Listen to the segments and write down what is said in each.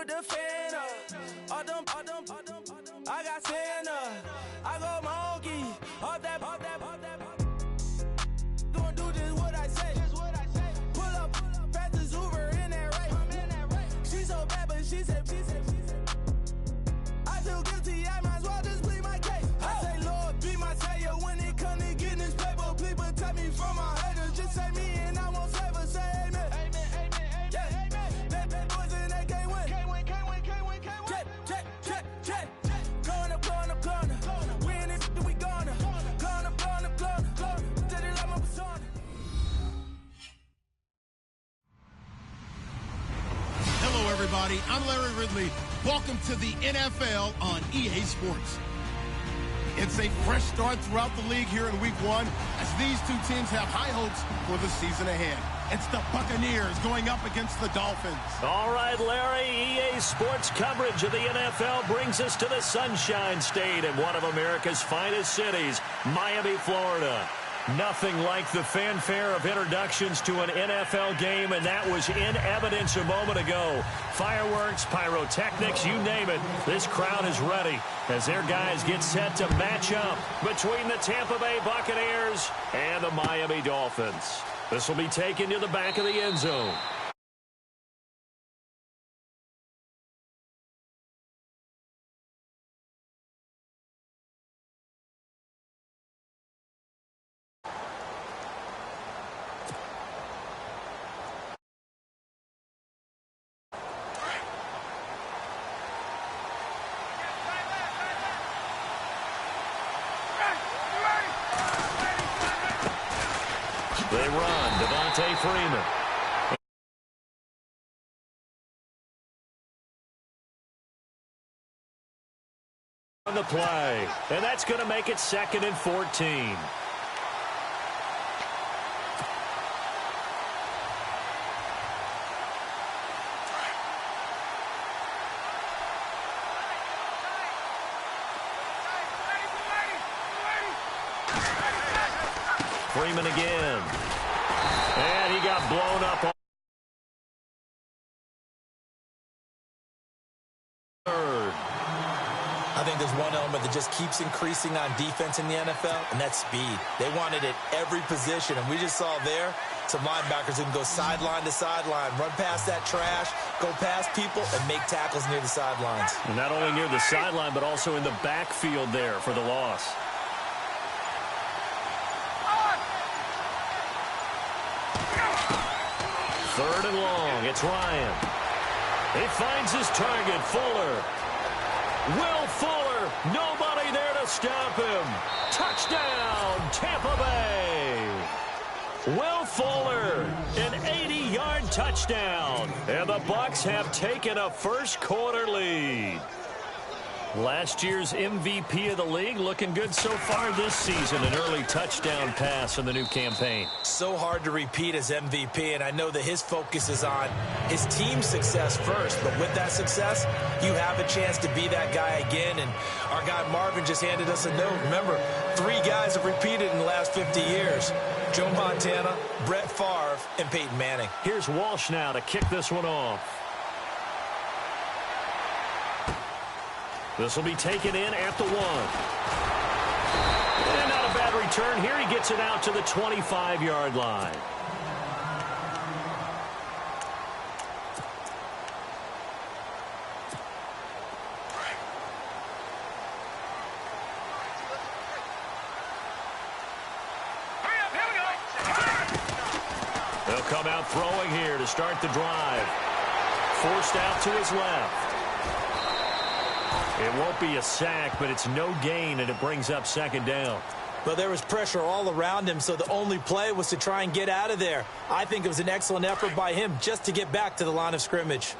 with the fan up. I got Santa. I go monkey. Off that. Gonna do just what I say. Pull up, fastest Uber in that race. She so bad, but she said. I feel guilty, I might as well just plead my case. I say, Lord, be my savior when it come to getting this paper. Please protect me from my haters. Just say me and I won't save. Say amen. That boys and they can't win. Check. Going up. We in this, we gonna. Going up. Tell it like my persona. Hello, everybody. I'm Larry Ridley. Welcome to the NFL on EA Sports. It's a fresh start throughout the league here in Week 1 as these two teams have high hopes for the season ahead. It's the Buccaneers going up against the Dolphins. All right, Larry, EA Sports coverage of the NFL brings us to the Sunshine State in one of America's finest cities, Miami, Florida. Nothing like the fanfare of introductions to an NFL game, and that was in evidence a moment ago. Fireworks, pyrotechnics, you name it. This crowd is ready as their guys get set to match up between the Tampa Bay Buccaneers and the Miami Dolphins. This will be taken to the back of the end zone. They run. Devontae Freeman. On the play. And that's going to make it 2nd and 14. Freeman again. And he got blown up on third. I think there's one element that just keeps increasing on defense in the NFL, and that's speed. They want it at every position, and we just saw there some linebackers who can go sideline to sideline, run past that trash, go past people, and make tackles near the sidelines. And not only near the sideline, but also in the backfield there for the loss. Third and long. It's Ryan. He finds his target, Fuller. Will Fuller. Nobody there to stop him. Touchdown, Tampa Bay. Will Fuller, an 80-yard touchdown. And the Bucs have taken a first-quarter lead. Last year's MVP of the league looking good so far this season. An early touchdown pass in the new campaign. So hard to repeat as MVP, and I know that his focus is on his team's success first. But with that success, you have a chance to be that guy again. And our guy Marvin just handed us a note. Remember, 3 guys have repeated in the last 50 years. Joe Montana, Brett Favre, and Peyton Manning. Here's Walsh now to kick this one off. This will be taken in at the 1. And not a bad return here. He gets it out to the 25-yard line. They'll come out throwing here to start the drive. Forced out to his left. It won't be a sack, but it's no gain, and it brings up 2nd down. But there was pressure all around him, so the only play was to try and get out of there. I think it was an excellent effort by him just to get back to the line of scrimmage.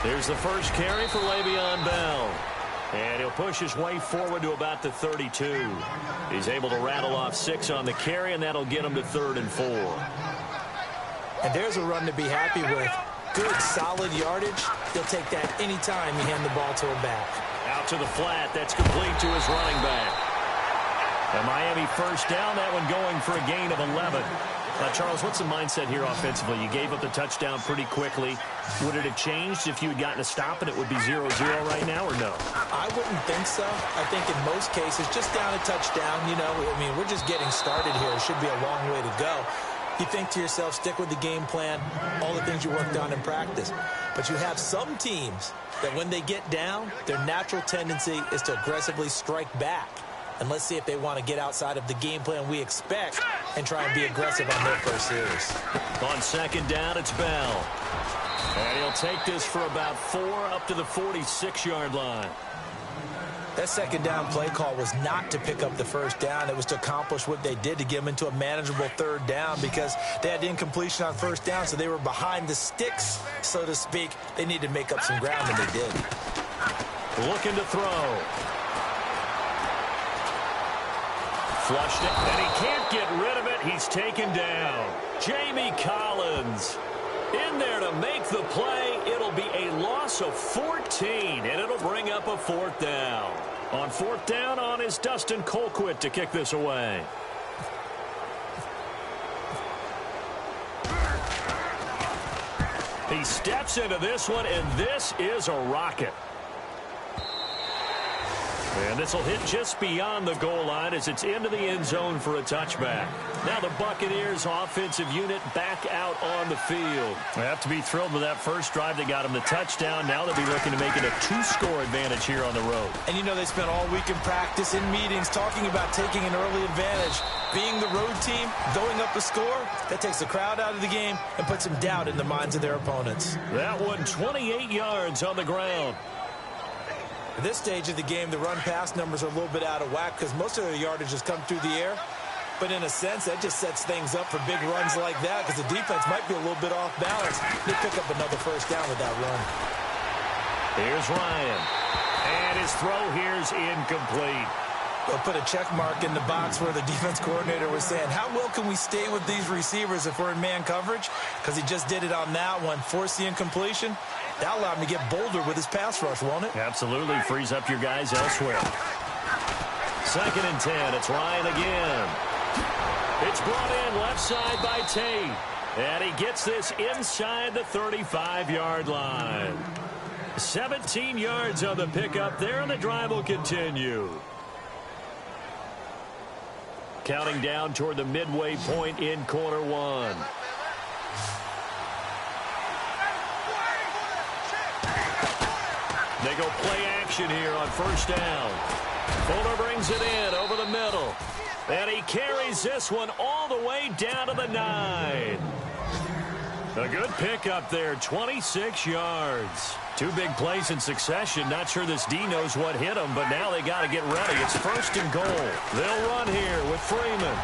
There's the first carry for Le'Veon Bell. And he'll push his way forward to about the 32. He's able to rattle off 6 on the carry, and that'll get him to 3rd and 4. And there's a run to be happy with. Good, solid yardage. He'll take that anytime you hand the ball to a back. Out to the flat. That's complete to his running back. And Miami first down. That one going for a gain of 11. Charles, what's the mindset here offensively? You gave up the touchdown pretty quickly. Would it have changed if you had gotten a stop and it would be 0-0 right now, or no? I wouldn't think so. I think in most cases, just down a touchdown, you know, I mean, we're just getting started here. It should be a long way to go. You think to yourself, stick with the game plan, all the things you worked on in practice. But you have some teams that when they get down, their natural tendency is to aggressively strike back. And let's see if they want to get outside of the game plan we expect and try and be aggressive on their first series. On second down, it's Bell. And he'll take this for about 4 up to the 46-yard line. That second down play call was not to pick up the first down. It was to accomplish what they did to get them into a manageable third down because they had incompletion on first down, so they were behind the sticks, so to speak. They needed to make up some ground, and they did. Looking to throw. Flushed it, and he can't get rid of it. He's taken down. Jamie Collins in there to make the play. It'll be a loss of 14, and it'll bring up a 4th down. On 4th down on is Dustin Colquitt to kick this away. He steps into this one, and this is a rocket. And this will hit just beyond the goal line as it's into the end zone for a touchback. Now the Buccaneers offensive unit back out on the field. They have to be thrilled with that first drive that got them the touchdown. Now they'll be looking to make it a 2-score advantage here on the road. And you know they spent all week in practice, in meetings, talking about taking an early advantage. Being the road team, going up a score, that takes the crowd out of the game and puts some doubt in the minds of their opponents. That one 28 yards on the ground. At this stage of the game, the run-pass numbers are a little bit out of whack because most of their yardage has come through the air. But in a sense, that just sets things up for big runs like that because the defense might be a little bit off balance. They pick up another first down with that run. Here's Ryan. And his throw here's incomplete. They'll put a check mark in the box where the defense coordinator was saying, how well can we stay with these receivers if we're in man coverage? Because he just did it on that one, forced the incompletion. That allowed him to get bolder with his pass rush, won't it? Absolutely. Frees up your guys elsewhere. 2nd and 10. It's Ryan again. It's brought in left side by Tate. And he gets this inside the 35-yard line. 17 yards on the pickup there, and the drive will continue. Counting down toward the midway point in quarter one. They go play action here on first down. Fuller brings it in over the middle. And he carries this one all the way down to the 9. A good pickup there, 26 yards. 2 big plays in succession. Not sure this D knows what hit him, but now they got to get ready. It's 1st and goal. They'll run here with Freeman.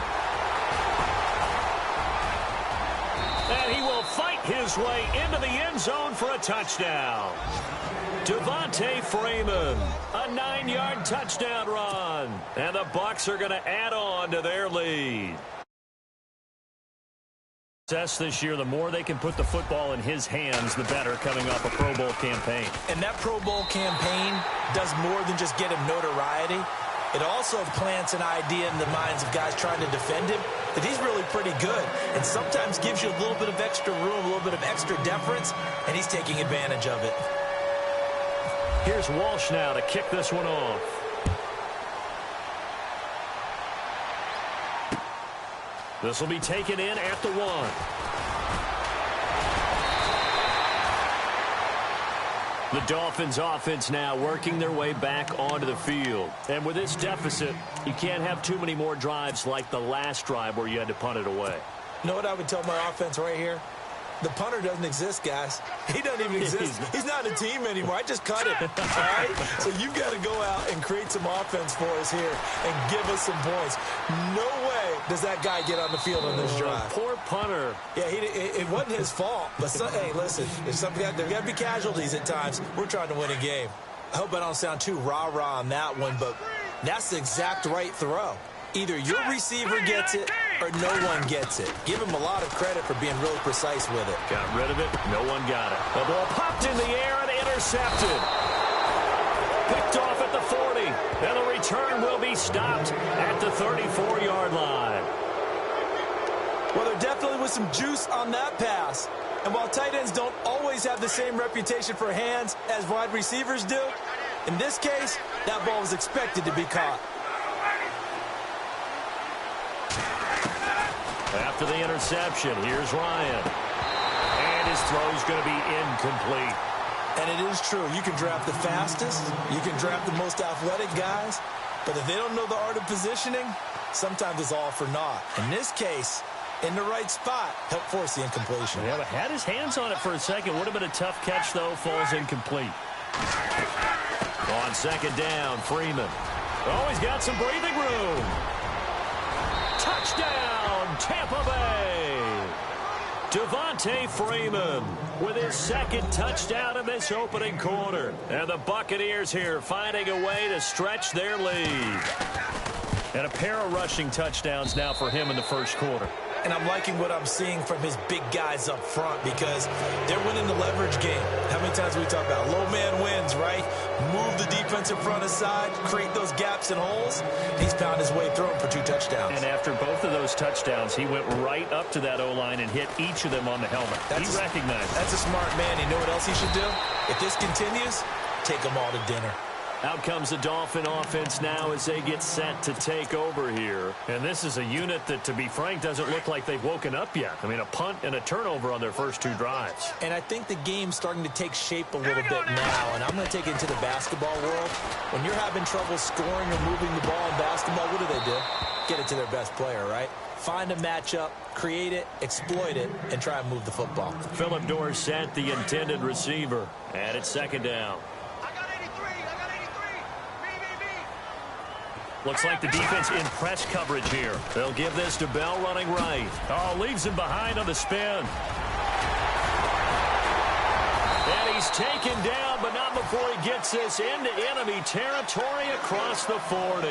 And he will fight his way into the end zone for a touchdown. Devontae Freeman, a 9-yard touchdown run. And the Bucs are going to add on to their lead. This year, the more they can put the football in his hands, the better, coming off a Pro Bowl campaign. And that Pro Bowl campaign does more than just get him notoriety. It also plants an idea in the minds of guys trying to defend him that he's really pretty good and sometimes gives you a little bit of extra room, a little bit of extra deference, and he's taking advantage of it. Here's Walsh now to kick this one off. This will be taken in at the 1. The Dolphins offense now working their way back onto the field. And with this deficit, you can't have too many more drives like the last drive where you had to punt it away. You know what I would tell my offense right here? The punter doesn't exist, guys. He doesn't even exist. He's not a team anymore. I just cut him. All right? So you've got to go out and create some offense for us here and give us some points. No way does that guy get on the field on this drive. Poor punter. Yeah, it wasn't his fault. But, hey, listen, there's got to be casualties at times. We're trying to win a game. I hope I don't sound too rah-rah on that one, but that's the exact right throw. Either your receiver gets it or no one gets it. Give him a lot of credit for being really precise with it. Got rid of it. No one got it. The ball popped in the air and intercepted. Picked off at the 40. And the return will be stopped at the 34-yard line. Well, there definitely was some juice on that pass. And while tight ends don't always have the same reputation for hands as wide receivers do, in this case, that ball was expected to be caught. After the interception, here's Ryan. And his throw's going to be incomplete. And it is true. You can draft the fastest. You can draft the most athletic guys. But if they don't know the art of positioning, sometimes it's all for naught. In this case, in the right spot, helped force the incompletion. Yeah, but had his hands on it for a second. Would have been a tough catch, though. Falls incomplete. On second down, Freeman. Oh, he's got some breathing room. Touchdown, Tampa Bay. Devontae Freeman with his second touchdown in this opening quarter. And the Buccaneers here finding a way to stretch their lead. And a pair of rushing touchdowns now for him in the first quarter. And I'm liking what I'm seeing from his big guys up front because they're winning the leverage game. How many times we talk about low man wins, right? Move the defensive front aside, create those gaps and holes. He's found his way through them for 2 touchdowns. And after both of those touchdowns, he went right up to that O-line and hit each of them on the helmet. He recognized it. That's a smart man. You know what else he should do? If this continues, take them all to dinner. Out comes the Dolphin offense now as they get set to take over here. And this is a unit that, to be frank, doesn't look like they've woken up yet. I mean, a punt and a turnover on their first 2 drives. And I think the game's starting to take shape a little bit now. And I'm going to take it into the basketball world. When you're having trouble scoring or moving the ball in basketball, what do? Get it to their best player, right? Find a matchup, create it, exploit it, and try and move the football. Phillip Dorsett, the intended receiver. And it's second down. Looks like the defense in press coverage here. They'll give this to Bell running right. Oh, leaves him behind on the spin. And he's taken down, but not before he gets this into enemy territory across the 40.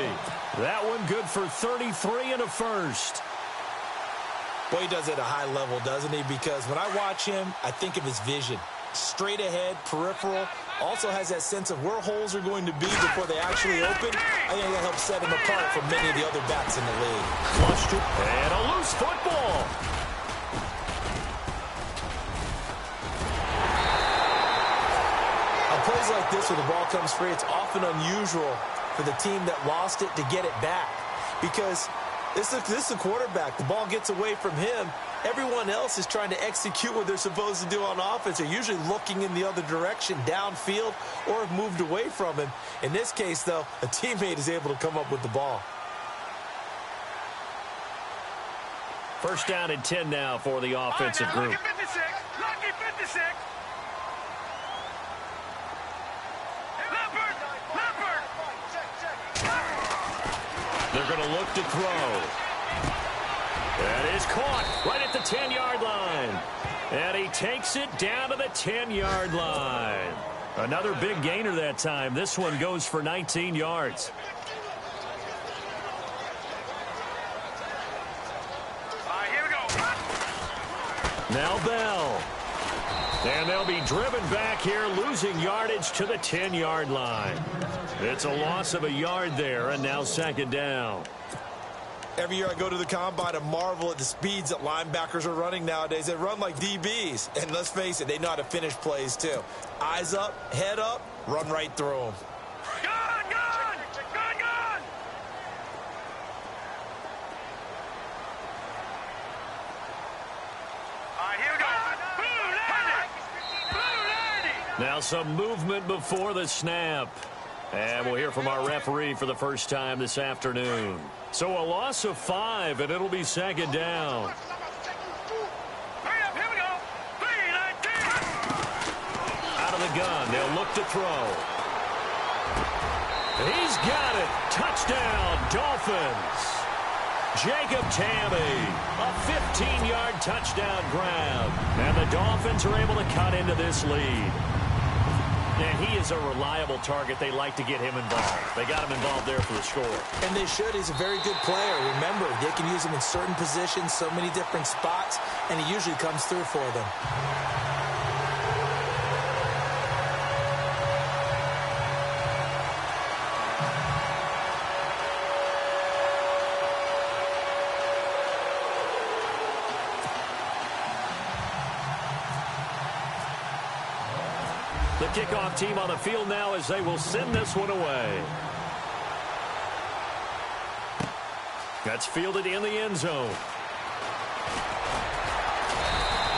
That one good for 33 and a first. Boy, he does it at a high level, doesn't he? Because when I watch him, I think of his vision. Straight ahead, peripheral. Also has that sense of where holes are going to be before they actually open. I think that helps set him apart from many of the other backs in the league. Flushed it, and a loose football. On plays like this where the ball comes free, it's often unusual for the team that lost it to get it back. Because this is a quarterback. The ball gets away from him. Everyone else is trying to execute what they're supposed to do on offense. They're usually looking in the other direction, downfield, or have moved away from him. In this case, though, a teammate is able to come up with the ball. First down and 10 now for the offensive group. Lucky 56. Lucky 56. They're going to look to throw. That is caught right at the 10-yard line. And he takes it down to the 10-yard line. Another big gainer that time. This one goes for 19 yards. Here we go. Now Bell. And they'll be driven back here, losing yardage to the 10-yard line. It's a loss of a yard there, and now second down. Every year I go to the combine and marvel at the speeds that linebackers are running nowadays. They run like DBs. And let's face it, they know how to finish plays too. Eyes up, head up, run right through them. Gone, gone, gone, gone. Here we go. Blue 90. Now some movement before the snap. And we'll hear from our referee for the first time this afternoon. So a loss of 5, and it'll be second down. Hurry up, here we go. 3-19. Out of the gun, they'll look to throw. He's got it. Touchdown, Dolphins. Jacob Tamme, a 15-yard touchdown grab. And the Dolphins are able to cut into this lead. And he is a reliable target. They like to get him involved. They got him involved there for the score. And they should. He's a very good player. Remember, they can use him in certain positions, so many different spots, and he usually comes through for them. kickoff team on the field now as they will send this one away. That's fielded in the end zone.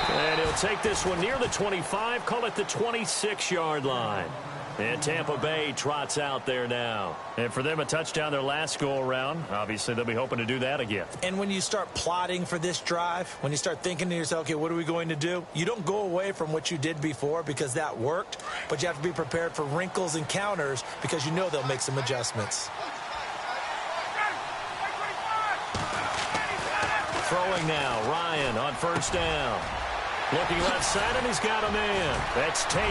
And he'll take this one near the 25, call it the 26-yard line. And Tampa Bay trots out there now. And for them, a touchdown their last go-around. Obviously, they'll be hoping to do that again. And when you start plotting for this drive, when you start thinking to yourself, okay, what are we going to do? You don't go away from what you did before because that worked, but you have to be prepared for wrinkles and counters because you know they'll make some adjustments. Throwing now, Ryan on first down. Looking left side, and he's got a man. That's Tate.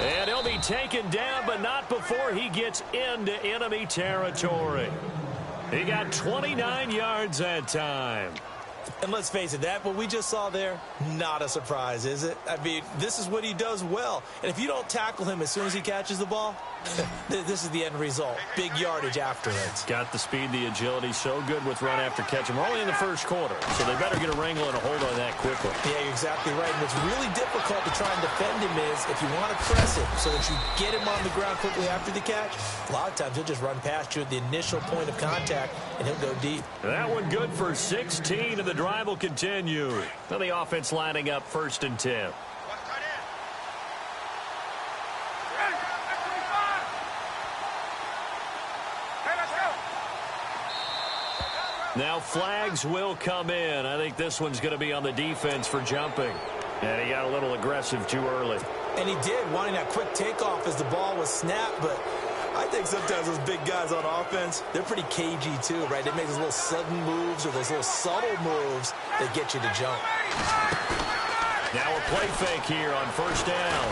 And he'll be taken down, but not before he gets into enemy territory. He got 29 yards that time. And let's face it, what we just saw there, not a surprise, is it? I mean, this is what he does well. And if you don't tackle him as soon as he catches the ball, this is the end result. Big yardage afterwards. Got the speed, the agility, so good with run after catch. We're only in the first quarter, so they better get a wrangle and a hold on that quickly. Yeah, you're exactly right. And what's really difficult to try and defend him is if you want to press it so that you get him on the ground quickly after the catch, a lot of times he'll just run past you at the initial point of contact, and he'll go deep. That one good for 16, and the drive will continue. Now the offense lining up 1st and 10. Now flags will come in. I think this one's going to be on the defense for jumping. And he got a little aggressive too early. And he did, wanting that quick takeoff as the ball was snapped, but I think sometimes those big guys on offense, they're pretty cagey too, right? They make those little sudden moves or those little subtle moves that get you to jump. Now a play fake here on first down.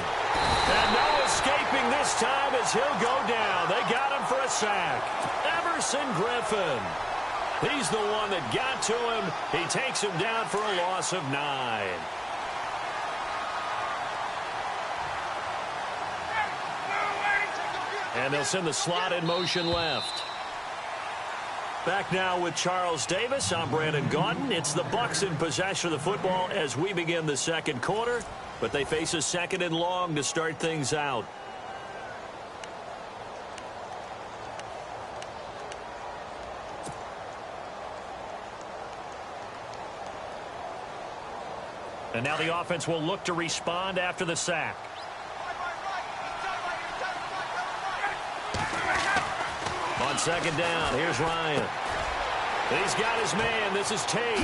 And no escaping this time as he'll go down. They got him for a sack. Everson Griffin. He's the one that got to him. He takes him down for a loss of 9. And they'll send the slot in motion left. Back now with Charles Davis. I'm Brandon Gaudin. It's the Bucs in possession of the football as we begin the second quarter. But they face a 2nd and long to start things out. And now the offense will look to respond after the sack. On 2nd down, here's Ryan. He's got his man. This is Tate.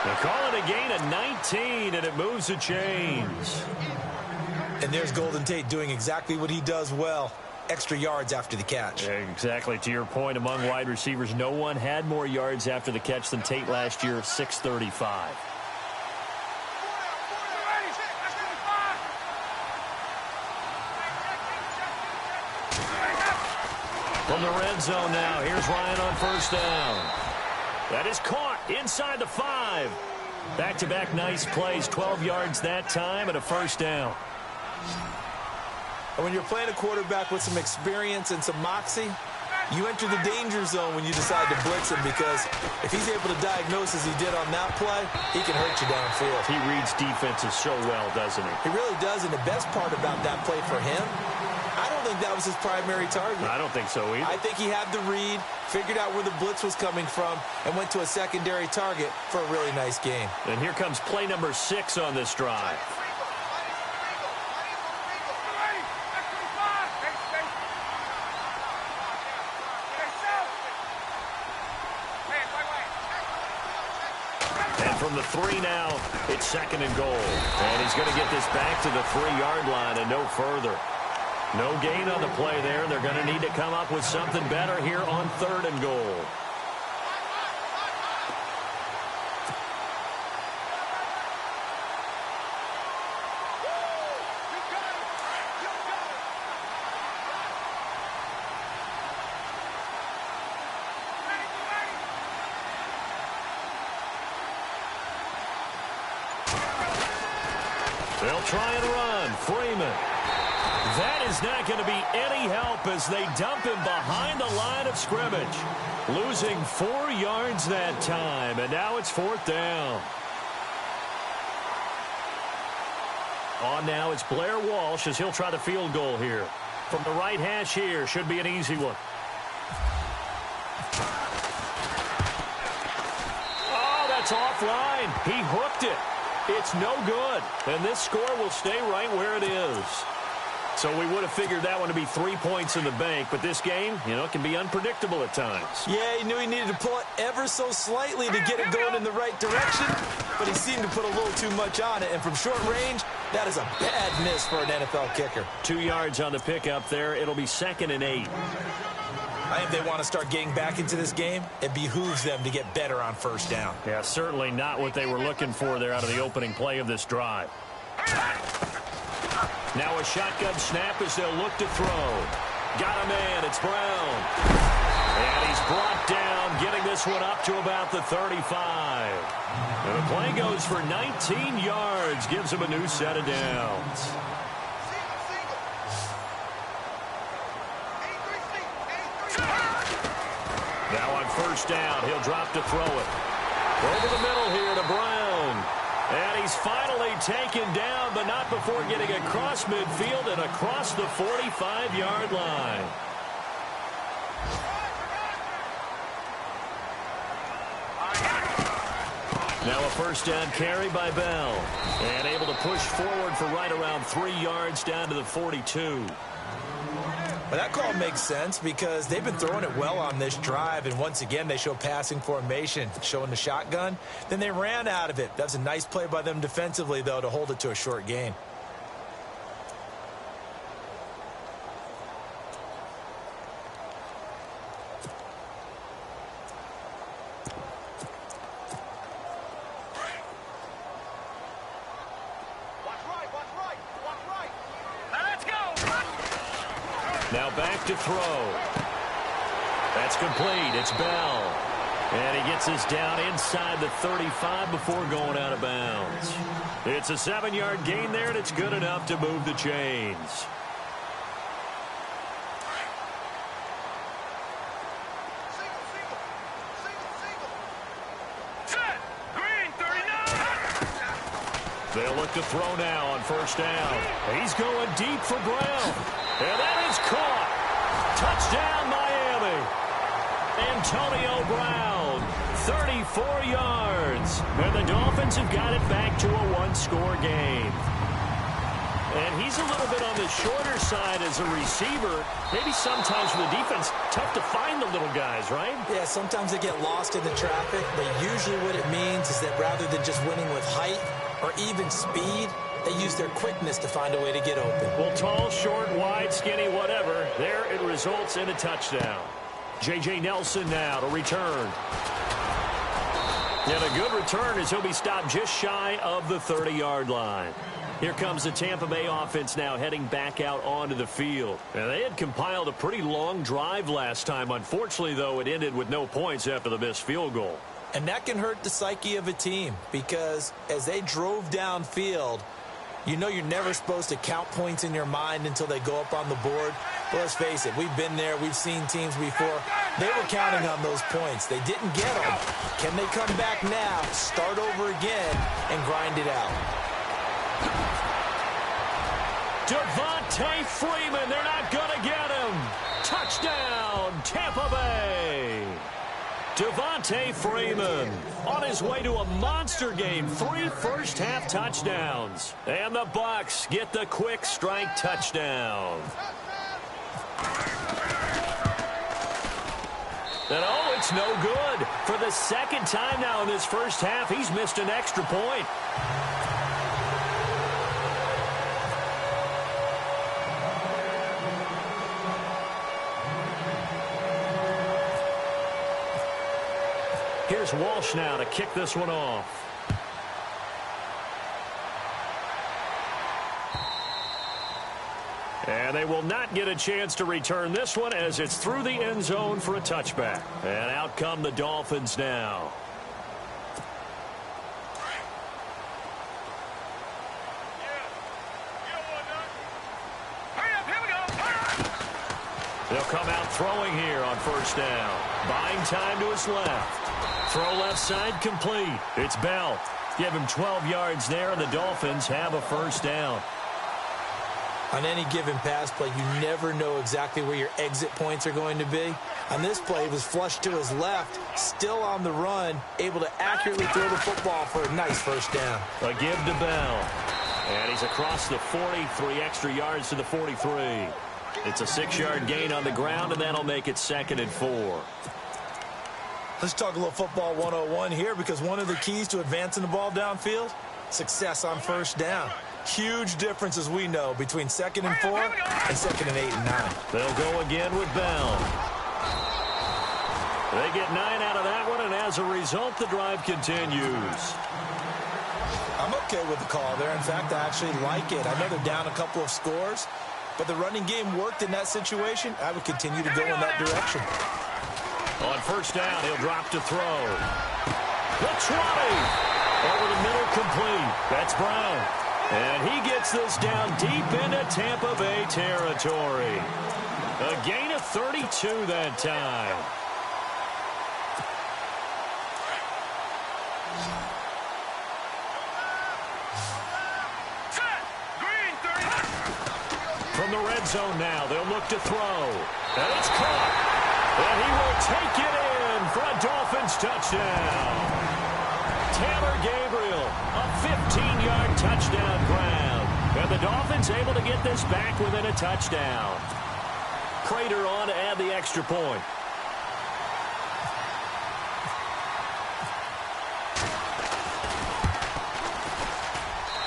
They call it a gain of 19, and it moves the chains. And there's Golden Tate doing exactly what he does well. Extra yards after the catch. Exactly. To your point, among wide receivers, no one had more yards after the catch than Tate last year, 635. From the red zone now, here's Ryan on first down. That is caught inside the 5. Back-to-back nice plays, 12 yards that time and a first down. And when you're playing a quarterback with some experience and some moxie, you enter the danger zone when you decide to blitz him, because if he's able to diagnose as he did on that play, he can hurt you downfield. He reads defenses so well, doesn't he? He really does, and the best part about that play for him, I don't think that was his primary target. I don't think so either. I think he had the read, figured out where the blitz was coming from, and went to a secondary target for a really nice game. And here comes play number 6 on this drive. From the 3 now, it's 2nd and goal. And he's going to get this back to the 3-yard line and no further. No gain on the play there. They're going to need to come up with something better here on 3rd and goal. They'll try and run. Freeman. That is not going to be any help as they dump him behind the line of scrimmage. Losing 4 yards that time, and now it's 4th down. On now, it's Blair Walsh as he'll try the field goal here. From the right hash here, should be an easy one. Oh, that's offline. He hooked it. It's no good. And this score will stay right where it is. So we would have figured that one to be 3 points in the bank. But this game, it can be unpredictable at times. Yeah, he knew he needed to pull it ever so slightly to get it going in the right direction. But he seemed to put a little too much on it. And from short range, that is a bad miss for an NFL kicker. 2 yards on the pickup there. It'll be 2nd and 8. I think they want to start getting back into this game. It behooves them to get better on first down. Yeah, certainly not what they were looking for there out of the opening play of this drive. Now a shotgun snap as they'll look to throw. Got a man. It's Brown. And he's brought down, getting this one up to about the 35. And the play goes for 19 yards, gives him a new set of downs. Now on first down, he'll drop to throw it. Over the middle here to Brown. And he's finally taken down, but not before getting across midfield and across the 45-yard line. Now a first down carry by Bell. And able to push forward for right around 3 yards down to the 42. Well, that call makes sense because they've been throwing it well on this drive, and once again they show passing formation, showing the shotgun. Then they ran out of it. That was a nice play by them defensively, though, to hold it to a short gain. Now back to throw. That's complete. It's Bell. And he gets us down inside the 35 before going out of bounds. It's a 7-yard gain there, and it's good enough to move the chains. They'll look to throw now on first down. He's going deep for Brown. And that is caught. Touchdown, Miami. Antonio Brown, 34 yards. And the Dolphins have got it back to a one-score game. And he's a little bit on the shorter side as a receiver. Maybe sometimes for the defense, tough to find the little guys, right? Yeah, sometimes they get lost in the traffic, but usually what it means is that rather than just winning with height or even speed, they use their quickness to find a way to get open. Well, tall, short, wide, skinny, whatever. There it results in a touchdown. J.J. Nelson now to return. And a good return as he'll be stopped just shy of the 30-yard line. Here comes the Tampa Bay offense now heading back out onto the field. And they had compiled a pretty long drive last time. Unfortunately, though, it ended with no points after the missed field goal. And that can hurt the psyche of a team because as they drove downfield, you know you're never supposed to count points in your mind until they go up on the board. But let's face it, we've been there. We've seen teams before. They were counting on those points. They didn't get them. Can they come back now, start over again, and grind it out? Devontae Freeman, they're not going to get him. Touchdown, Tampa Bay. Devontae Freeman on his way to a monster game. 3 first-half touchdowns. And the Bucs get the quick strike touchdown. And oh, it's no good. For the second time now in this first half, he's missed an extra point. Here's Walsh now to kick this one off. And they will not get a chance to return this one as it's through the end zone for a touchback. And out come the Dolphins now. They'll come out throwing here on first down. Buying time to his left. Throw left side complete. It's Bell. Give him 12 yards there, and the Dolphins have a first down. On any given pass play, you never know exactly where your exit points are going to be. On this play, it was flushed to his left, still on the run, able to accurately throw the football for a nice first down. A give to Bell. And he's across the 40, 3 extra yards to the 43. It's a 6-yard gain on the ground, and that'll make it 2nd and 4. Let's talk a little football 101 here, because one of the keys to advancing the ball downfield, success on first down. Huge difference, as we know, between 2nd and 4 and 2nd and 8 and 9. They'll go again with Bell. They get 9 out of that one, and as a result, the drive continues. I'm okay with the call there. In fact, I actually like it. I know they're down a couple of scores, but the running game worked in that situation. I would continue to go in that direction. On first down, he'll drop to throw. The 20. Over the middle, complete. That's Brown. And he gets this down deep into Tampa Bay territory. A gain of 32 that time. From the red zone now, they'll look to throw. And it's caught. And he will take it in for a Dolphins touchdown. Taylor Gabriel, a 15-yard touchdown grab. And the Dolphins able to get this back within a touchdown. Prater on to add the extra point.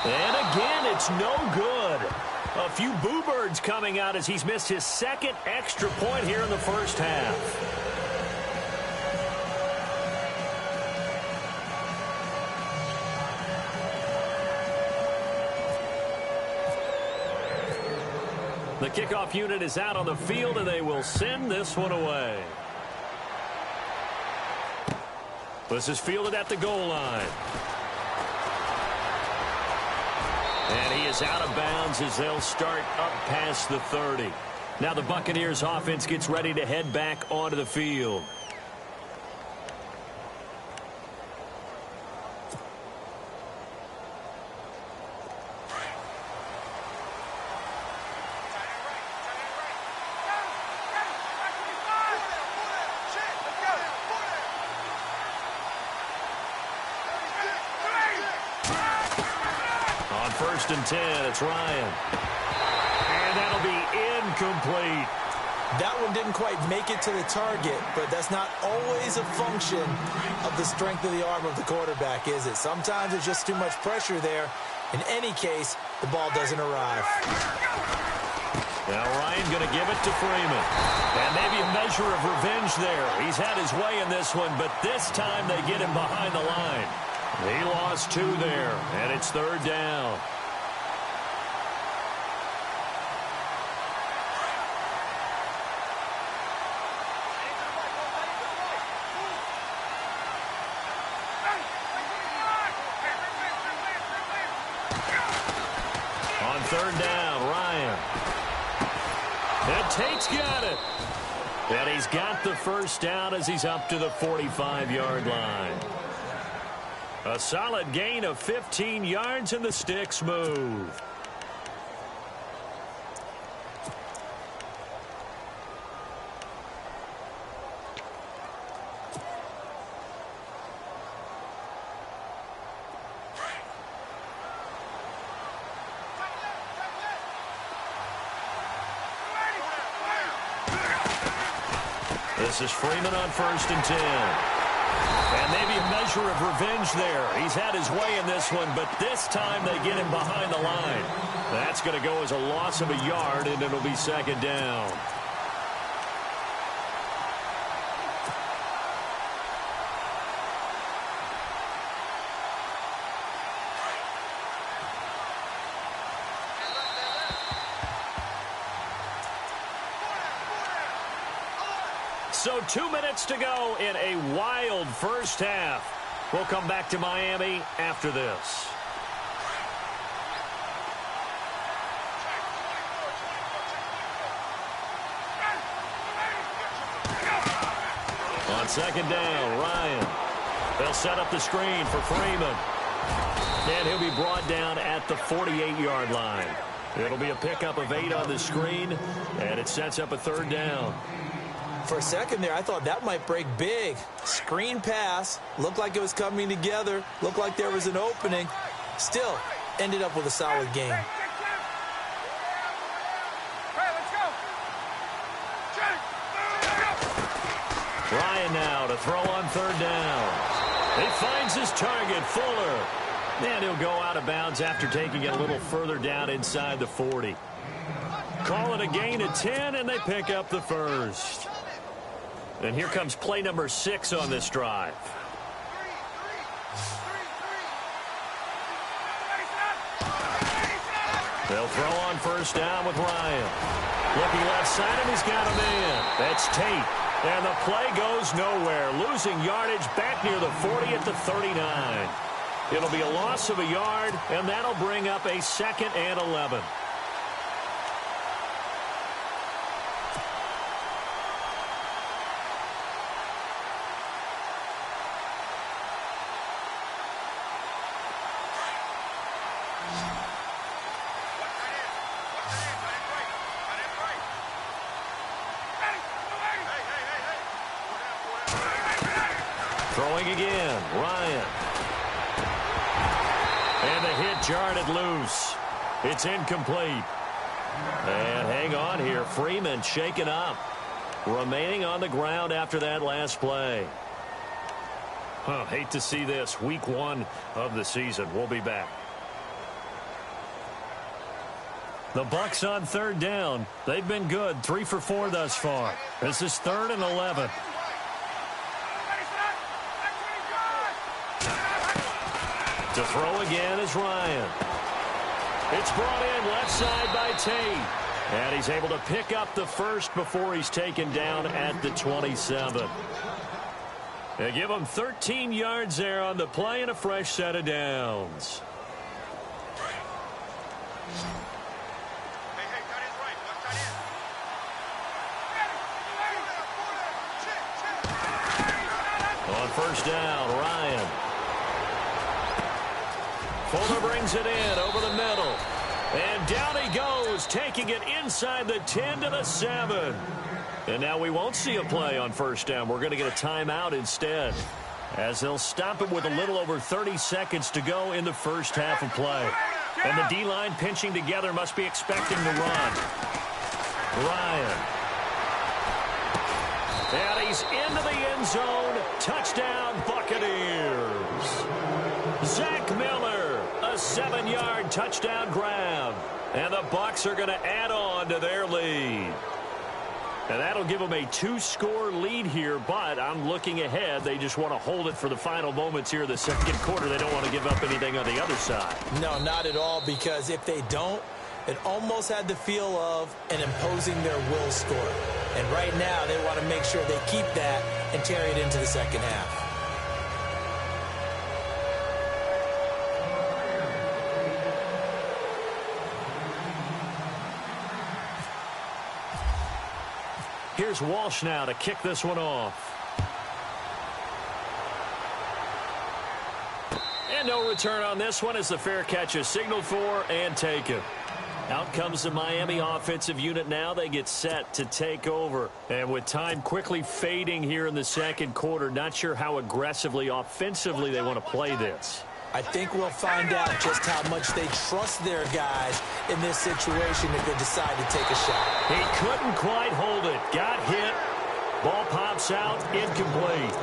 And again, it's no good. A few boo birds coming out as he's missed his 2nd extra point here in the first half. The kickoff unit is out on the field, and they will send this one away. This is fielded at the goal line. And he is out of bounds as they'll start up past the 30. Now the Buccaneers offense gets ready to head back onto the field. First and 10, it's Ryan. And that'll be incomplete. That one didn't quite make it to the target, but that's not always a function of the strength of the arm of the quarterback, is it? Sometimes there's just too much pressure there. In any case, the ball doesn't arrive. Now Ryan going to give it to Freeman. And maybe a measure of revenge there. He's had his way in this one, but this time they get him behind the line. He lost 2 there, and it's 3rd down. On 3rd down, Ryan. And Tate's got it. And he's got the first down as he's up to the 45-yard line. A solid gain of 15 yards, and the sticks move. This is Freeman on 1st and 10. And maybe a measure of revenge there. He's had his way in this one, but this time they get him behind the line. That's going to go as a loss of a yard, and it'll be 2nd down. So 2 minutes to go in a wild first half. We'll come back to Miami after this. On 2nd down, Ryan. They'll set up the screen for Freeman. And he'll be brought down at the 48-yard line. It'll be a pickup of 8 on the screen, and it sets up a 3rd down. For a second there, I thought that might break big. Screen pass. Looked like it was coming together. Looked like there was an opening. Still, ended up with a solid game. Ryan now to throw on 3rd down. He finds his target, Fuller. And he'll go out of bounds after taking it a little further down inside the 40. Call it a gain of 10, and they pick up the 1st. And here comes play number 6 on this drive. They'll throw on 1st down with Ryan. Looking left side, and he's got him in. That's Tate. And the play goes nowhere. Losing yardage back near the 40 at the 39. It'll be a loss of a yard, and that'll bring up a 2nd and 11. Throwing again, Ryan. And the hit jarred it loose. It's incomplete. And hang on here, Freeman shaken up. Remaining on the ground after that last play. Hate to see this. Week 1 of the season. We'll be back. The Bucs on 3rd down. They've been good. 3 for 4 thus far. This is 3rd and 11. To throw again is Ryan. It's brought in left side by Tate. And he's able to pick up the 1st before he's taken down at the 27. They give him 13 yards there on the play and a fresh set of downs. On 1st down, Ryan. Fuller brings it in over the middle. And down he goes, taking it inside the 10 to the 7. And now we won't see a play on 1st down. We're going to get a timeout instead, as they'll stop it with a little over 30 seconds to go in the 1st half of play. And the D-line pinching together must be expecting to run. Ryan. And he's into the end zone. Touchdown, Buccaneers. Zach Miller, a 7-yard touchdown grab. And the Bucs are going to add on to their lead. And that'll give them a 2-score lead here, but I'm looking ahead. They just want to hold it for the final moments here of the 2nd quarter. They don't want to give up anything on the other side. No, not at all, because if they don't, it almost had the feel of an imposing their will score. And right now, they want to make sure they keep that and carry it into the 2nd half. Here's Walsh now to kick this one off. And no return on this one as the fair catch is signaled for and taken. Out comes the Miami offensive unit now. They get set to take over. And with time quickly fading here in the 2nd quarter, not sure how aggressively, offensively they want to play this. I think we'll find out just how much they trust their guys in this situation if they decide to take a shot. He couldn't quite hold it. Got hit. Ball pops out. Incomplete.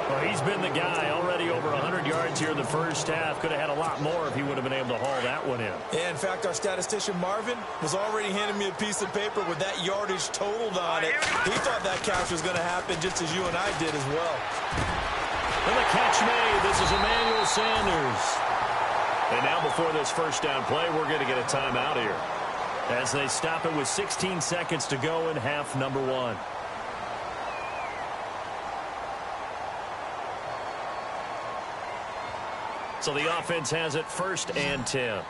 Well, he's been the guy already over 100 yards here in the 1st half. Could have had a lot more if he would have been able to haul that one in. Yeah, in fact, our statistician Marvin was already handing me a piece of paper with that yardage totaled on it. He thought that catch was going to happen just as you and I did as well. And the catch made. This is Emmanuel Sanders. And now before this 1st down play, we're going to get a timeout here, as they stop it with 16 seconds to go in half number 1. So the offense has it 1st and 10.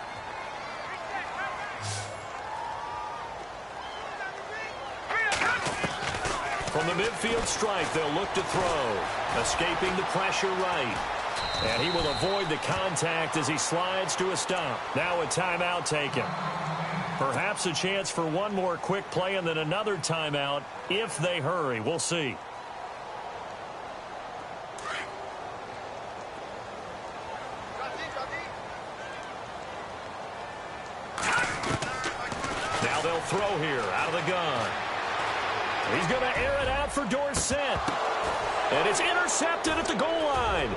From the midfield strike, they'll look to throw. Escaping the pressure right. And he will avoid the contact as he slides to a stop. Now a timeout taken. Perhaps a chance for one more quick play and then another timeout if they hurry. We'll see. Now they'll throw here out of the gun. He's going to air it out for Dorsett. And it's intercepted at the goal line.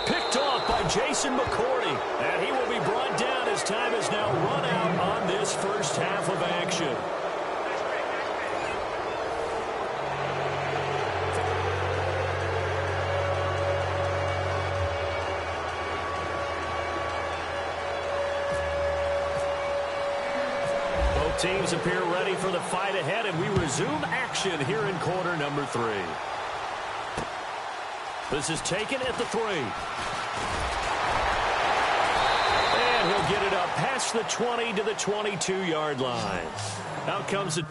Picked off by Jason McCourty. And he will be brought down as time has now run out on this first half of action. Both teams appear ready for the fight ahead, and we resume action here in quarter number 3. This is taken at the 3. And he'll get it up past the 20 to the 22-yard line. Out comes the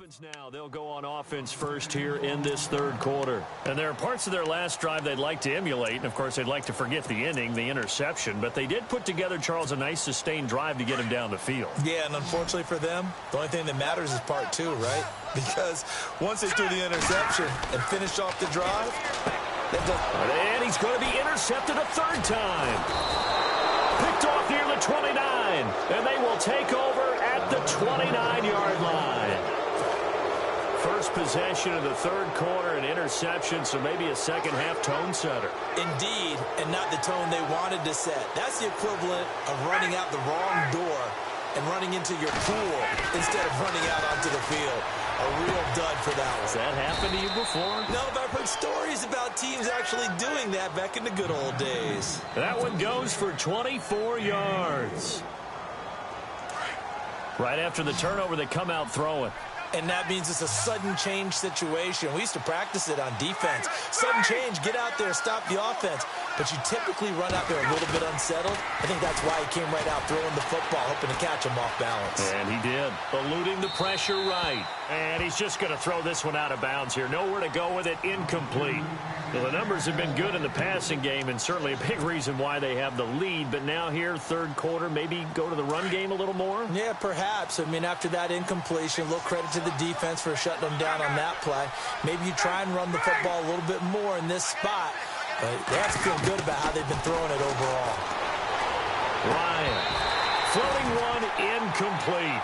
Dolphins now, they'll go on offense first here in this third quarter. And there are parts of their last drive they'd like to emulate. And, of course, they'd like to forget the inning, the interception. But they did put together, Charles, a nice sustained drive to get him down the field. Yeah, and unfortunately for them, the only thing that matters is part two, right? Because once they threw the interception and finished off the drive, and he's going to be intercepted a third time. Picked off near the 29. And they will take over at the 29-yard line. First possession of the third quarter, an interception, so maybe a second-half tone setter. Indeed, and not the tone they wanted to set. That's the equivalent of running out the wrong door and running into your pool instead of running out onto the field. A real dud for that one. Has that happened to you before? No, but I've heard stories about teams actually doing that back in the good old days. That one goes for 24 yards. Right after the turnover, they come out throwing. And that means it's a sudden change situation. We used to practice it on defense. Sudden change, get out there, stop the offense. But you typically run out there a little bit unsettled. I think that's why he came right out throwing the football, hoping to catch him off balance. And he did. Eluding the pressure right. And he's just going to throw this one out of bounds here. Nowhere to go with it. Incomplete. Well, the numbers have been good in the passing game, and certainly a big reason why they have the lead. But now here, third quarter, maybe go to the run game a little more? Yeah, perhaps. I mean, after that incompletion, a little credit to the defense for shutting them down on that play. Maybe you try and run the football a little bit more in this spot. But they have to feel good about how they've been throwing it overall. Ryan, floating one, incomplete.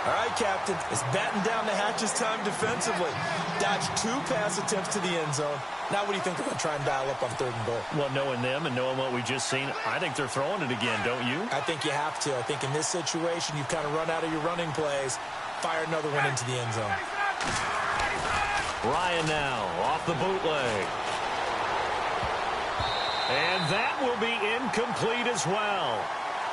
All right, Captain, it's batting down the hatches time defensively. Dodged 2 pass attempts to the end zone. Now what do you think they're going to try and dial up on third and goal? Well, knowing them and knowing what we just seen, I think they're throwing it again, don't you? I think you have to. I think in this situation, you've kind of run out of your running plays. Fire another one into the end zone. Ryan now off the bootleg. And that will be incomplete as well.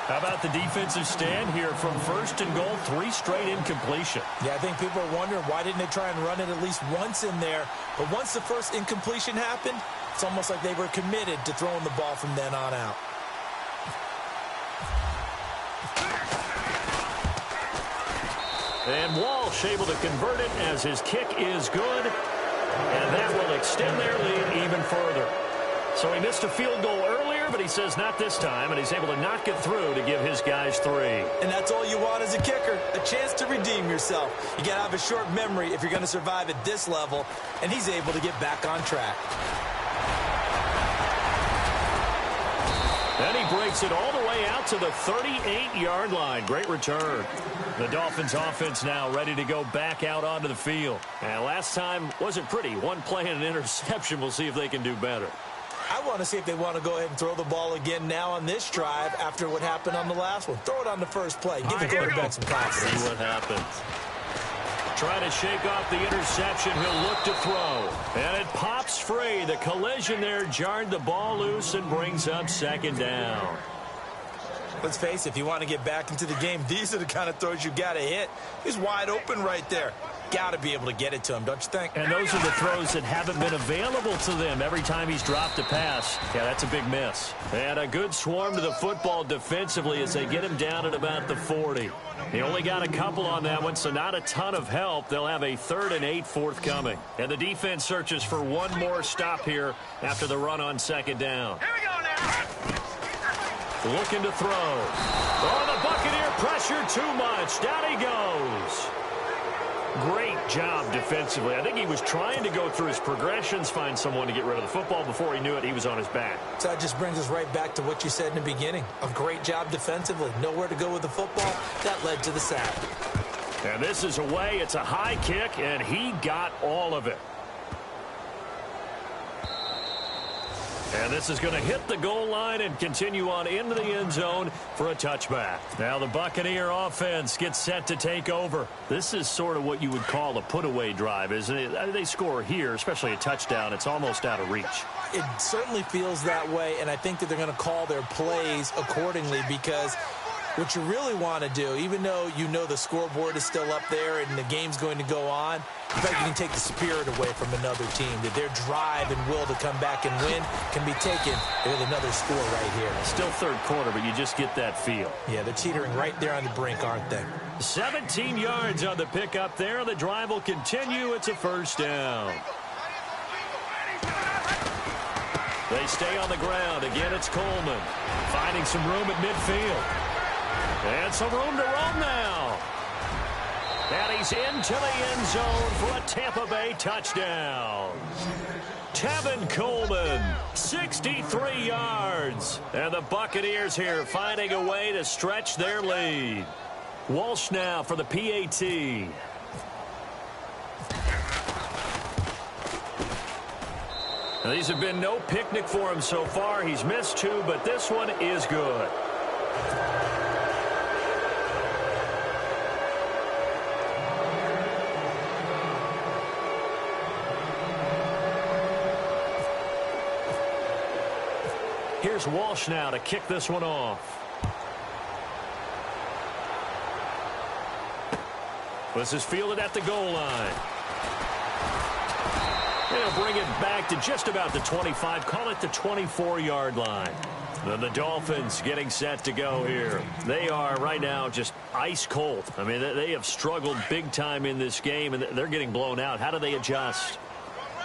How about the defensive stand here from first and goal, 3 straight incompletion? Yeah, I think people are wondering why didn't they try and run it at least once in there. But once the first incompletion happened, it's almost like they were committed to throwing the ball from then on out. And Walsh able to convert it as his kick is good. And that will extend their lead even further. So he missed a field goal earlier, but he says not this time, and he's able to knock it through to give his guys 3. And that's all you want as a kicker, a chance to redeem yourself. You got to have a short memory if you're going to survive at this level, and he's able to get back on track. And he breaks it all the way out to the 38-yard line. Great return. The Dolphins offense now ready to go back out onto the field. And last time wasn't pretty. One play and an interception. We'll see if they can do better. I want to see if they want to go ahead and throw the ball again now on this drive after what happened on the last one. Throw it on the first play. Give the quarterback some confidence. See what happens. Trying to shake off the interception. He'll look to throw. And it pops free. The collision there jarred the ball loose and brings up second down. Let's face it, if you want to get back into the game, these are the kind of throws you got to hit. He's wide open right there. Got to be able to get it to him, don't you think? And those are the throws that haven't been available to them every time he's dropped a pass. Yeah, that's a big miss. And a good swarm to the football defensively as they get him down at about the 40. He only got a couple on that one, so not a ton of help. They'll have a 3rd and 8 forthcoming. And the defense searches for one more stop here after the run on second down. Here we go now. Looking to throw. Oh, the Buccaneer pressure too much. Down he goes. Great job defensively. I think he was trying to go through his progressions, find someone to get rid of the football. Before he knew it, he was on his back. So that just brings us right back to what you said in the beginning. A great job defensively. Nowhere to go with the football. That led to the sack. And this is away. It's a high kick, and he got all of it. And this is going to hit the goal line and continue on into the end zone for a touchback. Now the Buccaneer offense gets set to take over. This is sort of what you would call a put-away drive, isn't it? They score here, especially a touchdown. It's almost out of reach. It certainly feels that way, and I think that they're going to call their plays accordingly because What you really want to do, even though you know the scoreboard is still up there and the game's going to go on, in fact, you can take the spirit away from another team, that their drive and will to come back and win can be taken with another score right here. Still third quarter, but you just get that feel. Yeah, they're teetering right there on the brink, aren't they? 17 yards on the pickup there. The drive will continue. It's a first down. They stay on the ground. Again, it's Coleman finding some room at midfield. And some room to roam now. And he's into the end zone for a Tampa Bay touchdown. Tevin Coleman, 63 yards. And the Buccaneers here finding a way to stretch their lead. Walsh now for the PAT. Now, these have been no picnic for him so far. He's missed 2, but this one is good. Here's Walsh now to kick this one off. This is fielded at the goal line. They'll bring it back to just about the 25. Call it the 24-yard line. Then the Dolphins getting set to go here. They are right now just ice cold. I mean, they have struggled big time in this game, and they're getting blown out. How do they adjust?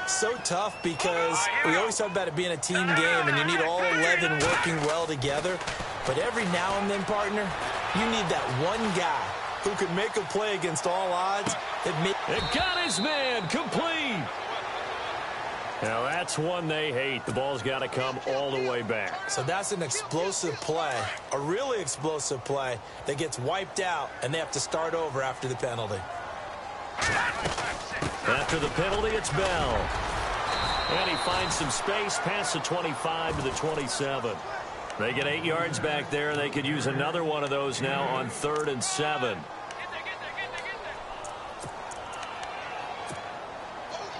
So tough because we always talk about it being a team game and you need all 11 working well together. But every now and then, partner, you need that one guy who can make a play against all odds. It got his man complete. Now that's one they hate. The ball's got to come all the way back. So that's an explosive play, a really explosive play that gets wiped out and they have to start over after the penalty. After the penalty, it's Bell. And he finds some space past the 25 to the 27. They get 8 yards back there. They could use another one of those now on 3rd and 7.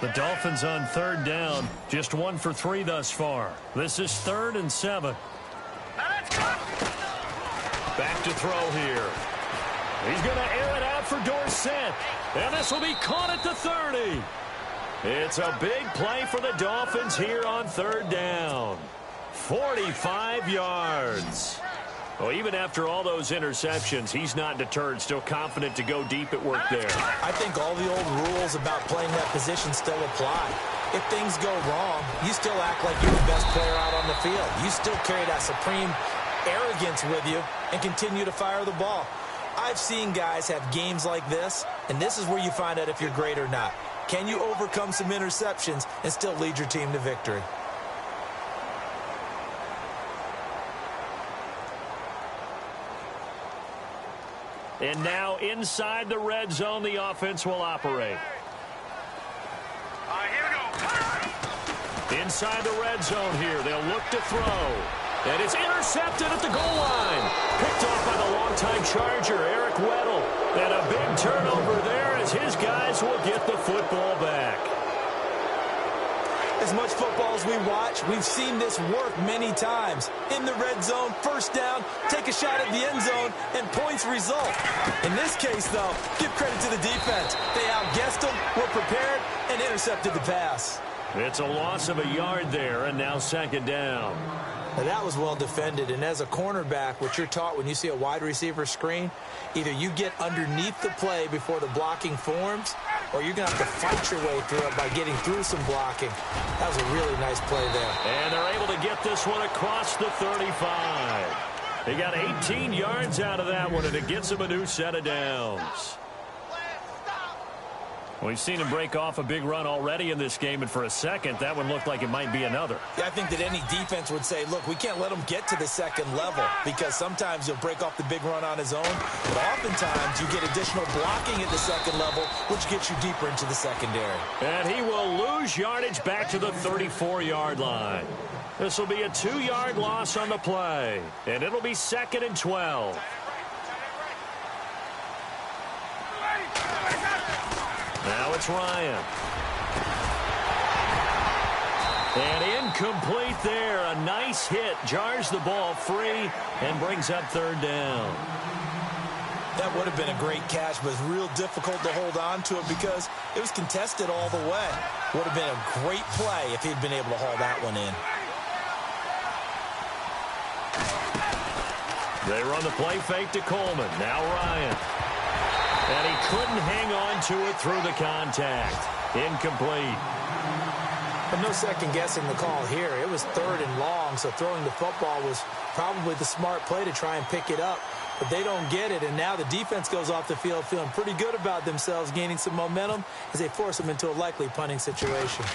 The Dolphins on 3rd down. Just 1 for 3 thus far. This is 3rd and 7. Back to throw here. He's going to air it out for Dorsett. And this will be caught at the 30. It's a big play for the Dolphins here on 3rd down. 45 yards. Well, even after all those interceptions, he's not deterred, still confident to go deep at work there. I think all the old rules about playing that position still apply. If things go wrong, you still act like you're the best player out on the field. You still carry that supreme arrogance with you and continue to fire the ball. I've seen guys have games like this, and this is where you find out if you're great or not. Can you overcome some interceptions and still lead your team to victory? And now inside the red zone, the offense will operate. Here we go. Inside the red zone here, they'll look to throw. And it's intercepted at the goal line. Picked off by the longtime Charger, Eric Weddle. And a big turnover there as his guys will get the football back. As much football as we watch, we've seen this work many times. In the red zone, first down, take a shot at the end zone, and points result. In this case, though, give credit to the defense. They outguessed them, were prepared, and intercepted the pass. It's a loss of a yard there, and now 2nd down. Now, that was well defended, and as a cornerback, what you're taught when you see a wide receiver screen, either you get underneath the play before the blocking forms, or you're going to have to fight your way through it by getting through some blocking. That was a really nice play there. And they're able to get this one across the 35. They got 18 yards out of that one, and it gets them a new set of downs. We've seen him break off a big run already in this game, and for a second, that one looked like it might be another. Yeah, I think that any defense would say, look, we can't let him get to the second level because sometimes he'll break off the big run on his own, but oftentimes you get additional blocking at the second level, which gets you deeper into the secondary. And he will lose yardage back to the 34-yard line. This will be a 2-yard loss on the play, and it'll be 2nd and 12. Now it's Ryan. And Incomplete there. A nice hit. Jars the ball free and brings up third down. That would have been a great catch, but it's real difficult to hold on to it because it was contested all the way. Would have been a great play if he'd been able to haul that one in. They run the play fake to Coleman. Now Ryan. And he couldn't hang on to it through the contact. Incomplete. But no second guessing the call here. It was 3rd and long, so throwing the football was probably the smart play to try and pick it up. But they don't get it, and now the defense goes off the field feeling pretty good about themselves, gaining some momentum as they force them into a likely punting situation.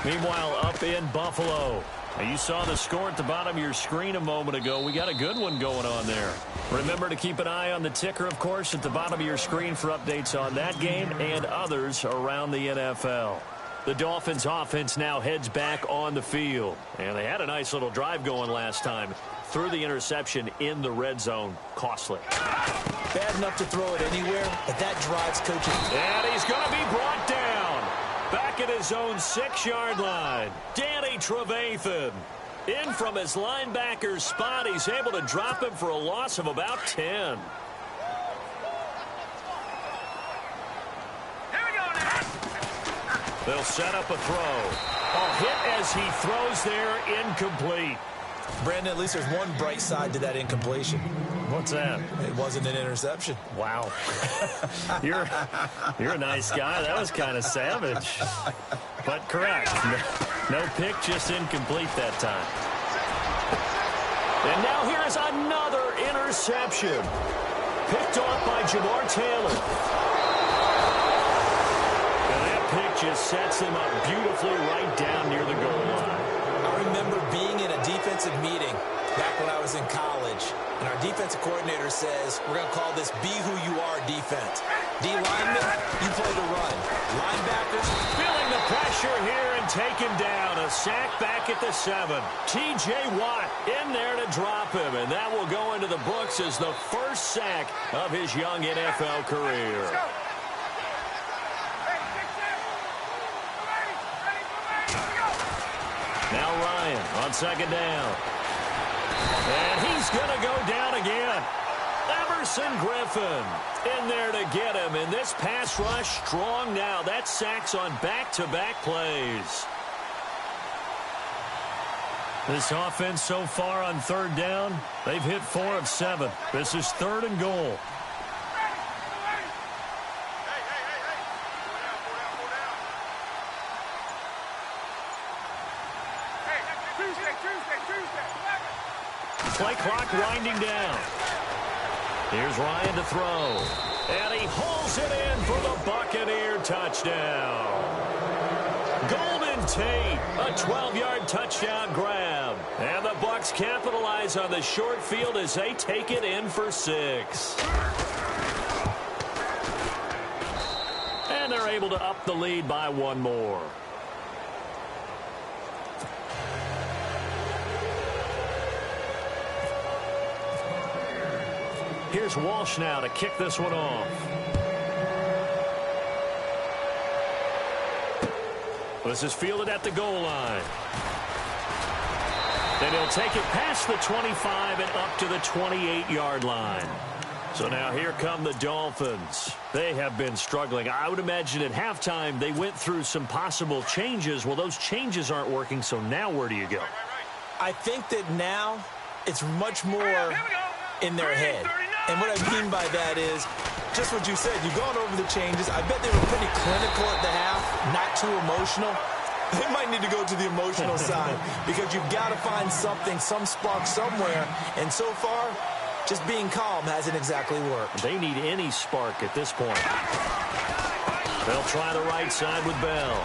Meanwhile, up in Buffalo. Now, you saw the score at the bottom of your screen a moment ago. We got a good one going on there. Remember to keep an eye on the ticker, of course, at the bottom of your screen for updates on that game and others around the NFL. The Dolphins offense now heads back on the field. And they had a nice little drive going last time. Threw the interception in the red zone. Costly. Bad enough to throw it anywhere, but that drives coaching. And he's going to be brought down. Back at his own 6-yard line. Danny Trevathan. In from his linebacker's spot. He's able to drop him for a loss of about 10. They'll set up a throw. A hit as he throws there, incomplete. Brandon, at least there's one bright side to that incompletion. What's that? It wasn't an interception. Wow. You're a nice guy. That was kind of savage. But correct. No pick, just incomplete that time. And now here's another interception. Picked off by Jamar Taylor. Pick just sets him up beautifully right down near the goal line. I remember being in a defensive meeting back when I was in college, and our defensive coordinator says, we're going to call this Be Who You Are defense. D-linemen, you play the run. Linebackers, feeling the pressure here and taken down. A sack back at the 7. T.J. Watt in there to drop him, and that will go into the books as the first sack of his young NFL career. Now Ryan on 2nd down. And he's going to go down again. Everson Griffin in there to get him. And this pass rush strong now. That sacks on back-to-back plays. This offense so far on 3rd down, they've hit 4 of 7. This is 3rd and goal. Play clock winding down. Here's Ryan to throw. And he hauls it in for the Buccaneer touchdown. Golden Tate, a 12-yard touchdown grab. And the Bucs capitalize on the short field as they take it in for 6. And they're able to up the lead by 1 more. Here's Walsh now to kick this one off. This is fielded at the goal line. Then he'll take it past the 25 and up to the 28-yard line. So now here come the Dolphins. They have been struggling. I would imagine at halftime they went through some possible changes. Well, those changes aren't working, so now where do you go? I think that now it's much more in their head. And what I mean by that is just what you said. You've gone over the changes. I bet they were pretty clinical at the half, not too emotional. They might need to go to the emotional side because you've got to find something, some spark somewhere. And so far, just being calm hasn't exactly worked. They need any spark at this point. They'll try the right side with Bell.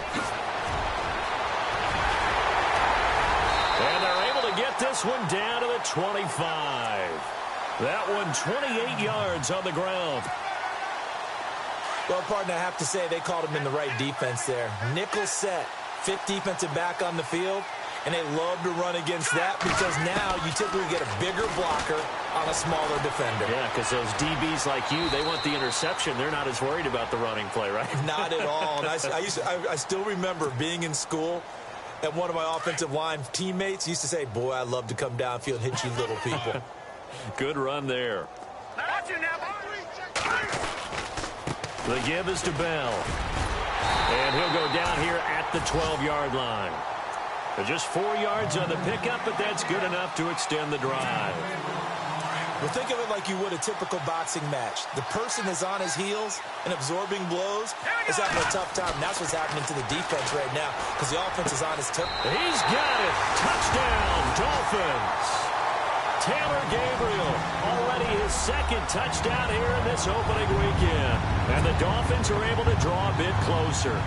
And they're able to get this one down to the 25. That one 28 yards on the ground. Well, partner, I have to say they called him in the right defense there. Nickel set, 5th defensive back on the field, and they love to run against that because now you typically get a bigger blocker on a smaller defender. Yeah, because those DBs like you, they want the interception. They're not as worried about the running play, right? Not at all. And I still remember being in school, And one of my offensive line teammates used to say, boy, I'd love to come downfield and hit you little people. Good run there. The give is to Bell. And he'll go down here at the 12-yard line. Just 4 yards on the pickup, but that's good enough to extend the drive. Well, think of it like you would a typical boxing match. The person is on his heels and absorbing blows is having a tough time. And that's what's happening to the defense right now because the offense is on his toes. He's got it. Touchdown, Dolphins. Taylor Gabriel, already his second touchdown here in this opening weekend. And the Dolphins are able to draw a bit closer.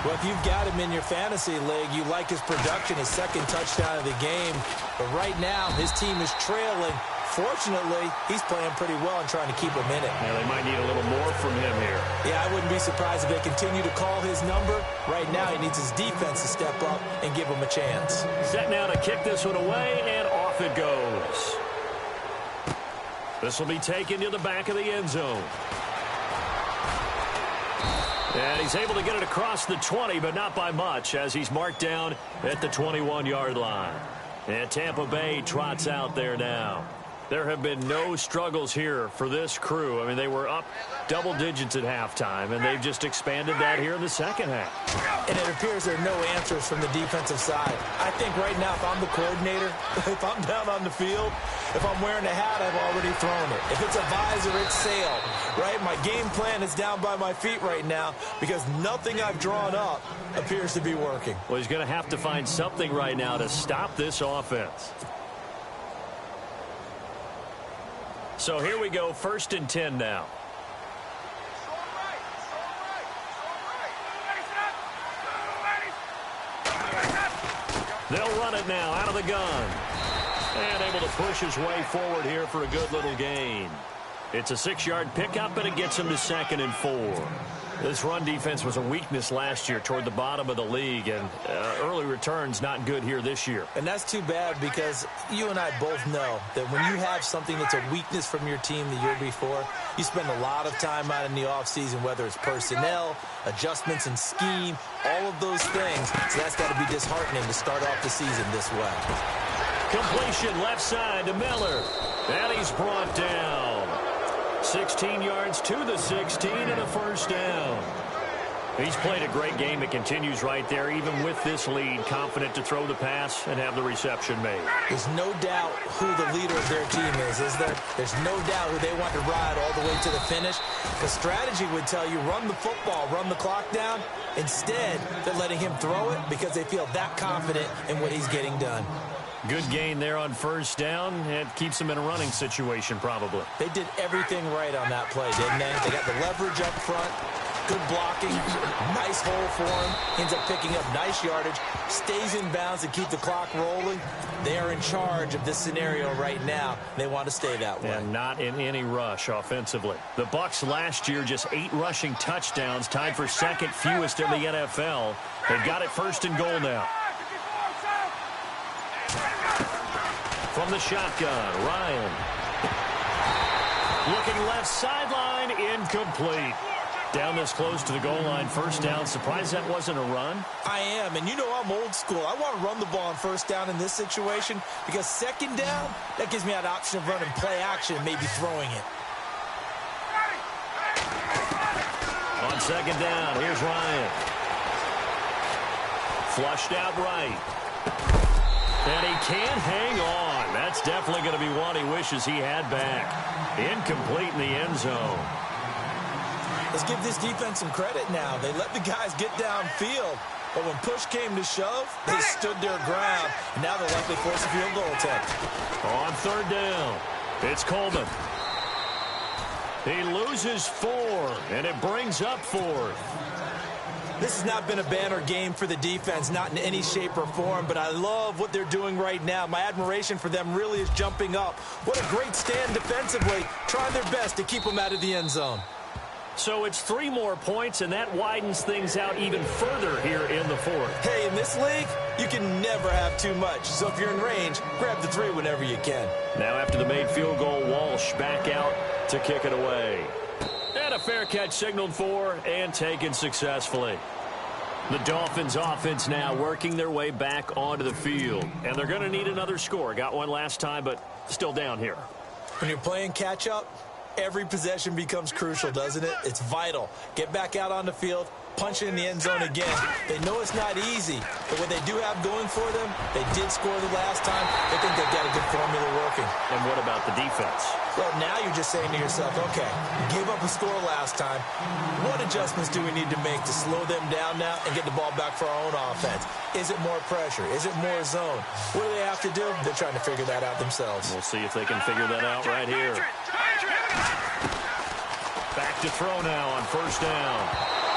Well, if you've got him in your fantasy league, you like his production, his second touchdown of the game. But right now, his team is trailing. Fortunately, he's playing pretty well and trying to keep him in it. Yeah, they might need a little more from him here. Yeah, I wouldn't be surprised if they continue to call his number. Right now, he needs his defense to step up and give him a chance. Set now to kick this one away, and off it goes. This will be taken to the back of the end zone. And he's able to get it across the 20, but not by much, as he's marked down at the 21-yard line. And Tampa Bay trots out there now. There have been no struggles here for this crew. I mean, they were up double digits at halftime, and they've just expanded that here in the second half. And it appears there are no answers from the defensive side. I think right now, if I'm the coordinator, if I'm down on the field, if I'm wearing a hat, I've already thrown it. If it's a visor, it's sailed, right? My game plan is down by my feet right now because nothing I've drawn up appears to be working. Well, he's going to have to find something right now to stop this offense. So here we go, 1st and 10 now. They'll run it now out of the gun. And able to push his way forward here for a good little gain. It's a 6-yard pickup, and it gets him to 2nd and 4. This run defense was a weakness last year toward the bottom of the league, and early returns not good here this year. And that's too bad because you and I both know that when you have something that's a weakness from your team the year before, you spend a lot of time out in the offseason, whether it's personnel, adjustments in scheme, all of those things. So that's got to be disheartening to start off the season this way. Completion left side to Miller. And he's brought down. 16 yards to the 16 and a 1st down. He's played a great game. It continues right there, even with this lead, confident to throw the pass and have the reception made. There's no doubt who the leader of their team is there? There's no doubt who they want to ride all the way to the finish. The strategy would tell you run the football, run the clock down. Instead, they're letting him throw it because they feel that confident in what he's getting done. Good gain there on 1st down. It keeps them in a running situation, probably. They did everything right on that play, didn't they? They got the leverage up front, good blocking, nice hole for him. Ends up picking up nice yardage, stays in bounds to keep the clock rolling. They are in charge of this scenario right now. They want to stay that way. And not in any rush offensively. The Bucs last year just 8 rushing touchdowns, tied for 2nd fewest in the NFL. They've got it 1st and goal now. From the shotgun, Ryan. Looking left sideline, incomplete. Down this close to the goal line, 1st down. Surprised that wasn't a run? I am, and you know I'm old school. I want to run the ball on 1st down in this situation because 2nd down, that gives me that option of running play action and maybe throwing it. On 2nd down, here's Ryan. Flushed out right. And he can't hang on. That's definitely going to be one he wishes he had back. Incomplete in the end zone. Let's give this defense some credit now. They let the guys get downfield, but when push came to shove, they stood their ground. And now they'll likely force a field goal attempt. On 3rd down, it's Coleman. He loses 4, and it brings up 4th. This has not been a banner game for the defense, not in any shape or form, but I love what they're doing right now. My admiration for them really is jumping up. What a great stand defensively, trying their best to keep them out of the end zone. So it's 3 more points, and that widens things out even further here in the 4th. Hey, in this league, you can never have too much. So if you're in range, grab the 3 whenever you can. Now after the made field goal, Walsh back out to kick it away. And a fair catch signaled for and taken successfully. The Dolphins offense now working their way back onto the field. And they're going to need another score. Got one last time, but still down here. When you're playing catch-up, every possession becomes crucial, doesn't it? It's vital. Get back out on the field, punch it in the end zone again. They know it's not easy, but what they do have going for them, they did score the last time. They think they've got a good formula working. And what about the defense? Well, now you're just saying to yourself, okay, give up a score last time. What adjustments do we need to make to slow them down now and get the ball back for our own offense? Is it more pressure? Is it more zone? What do they have to do? They're trying to figure that out themselves. We'll see if they can figure that out right here. Back to throw now on first down.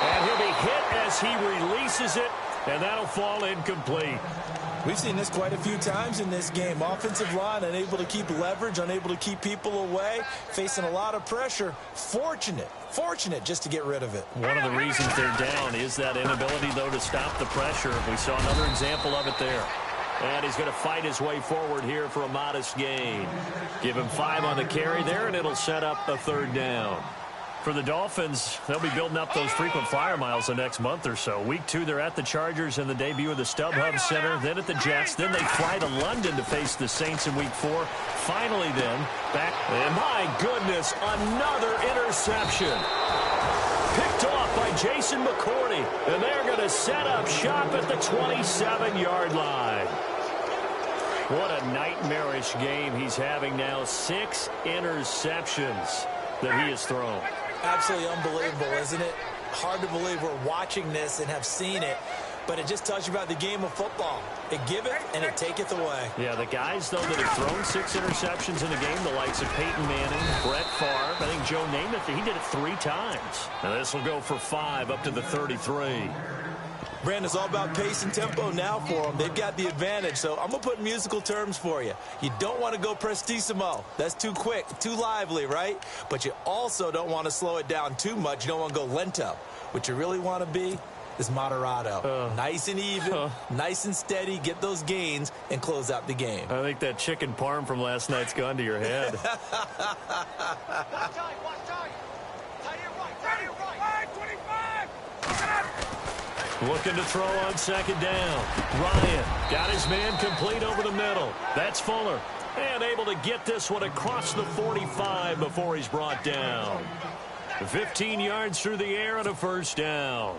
And he'll be hit as he releases it, and that'll fall incomplete. We've seen this quite a few times in this game. Offensive line unable to keep leverage, unable to keep people away, facing a lot of pressure. Fortunate just to get rid of it. One of the reasons they're down is that inability, though, to stop the pressure. We saw another example of it there. And he's going to fight his way forward here for a modest gain. Give him 5 on the carry there, and it'll set up a third down. For the Dolphins, they'll be building up those frequent flyer miles the next month or so. Week 2, they're at the Chargers in the debut of the StubHub Center, then at the Jets. Then they fly to London to face the Saints in Week 4. Finally, then, back. And my goodness, another interception. Picked off by Jason McCourty. And they're going to set up shop at the 27-yard line. What a nightmarish game he's having now. 6 interceptions that he has thrown. Absolutely unbelievable, isn't it? Hard to believe we're watching this and have seen it, but it just tells you about the game of football. It giveth and it taketh away. Yeah, the guys, though, that have thrown 6 interceptions in a game, the likes of Peyton Manning, Brett Favre, I think Joe Namath, he did it 3 times. And this will go for 5 up to the 33. Brandon, it's all about pace and tempo now for them. They've got the advantage, so I'm going to put musical terms for you. You don't want to go prestissimo. That's too quick, too lively, right? But you also don't want to slow it down too much. You don't want to go lento. What you really want to be is moderato. Nice and even, nice and steady, get those gains, and close out the game. I think that chicken parm from last night's gone to your head. Looking to throw on second down. Ryan got his man complete over the middle. That's Fuller. And able to get this one across the 45 before he's brought down. 15 yards through the air and a first down.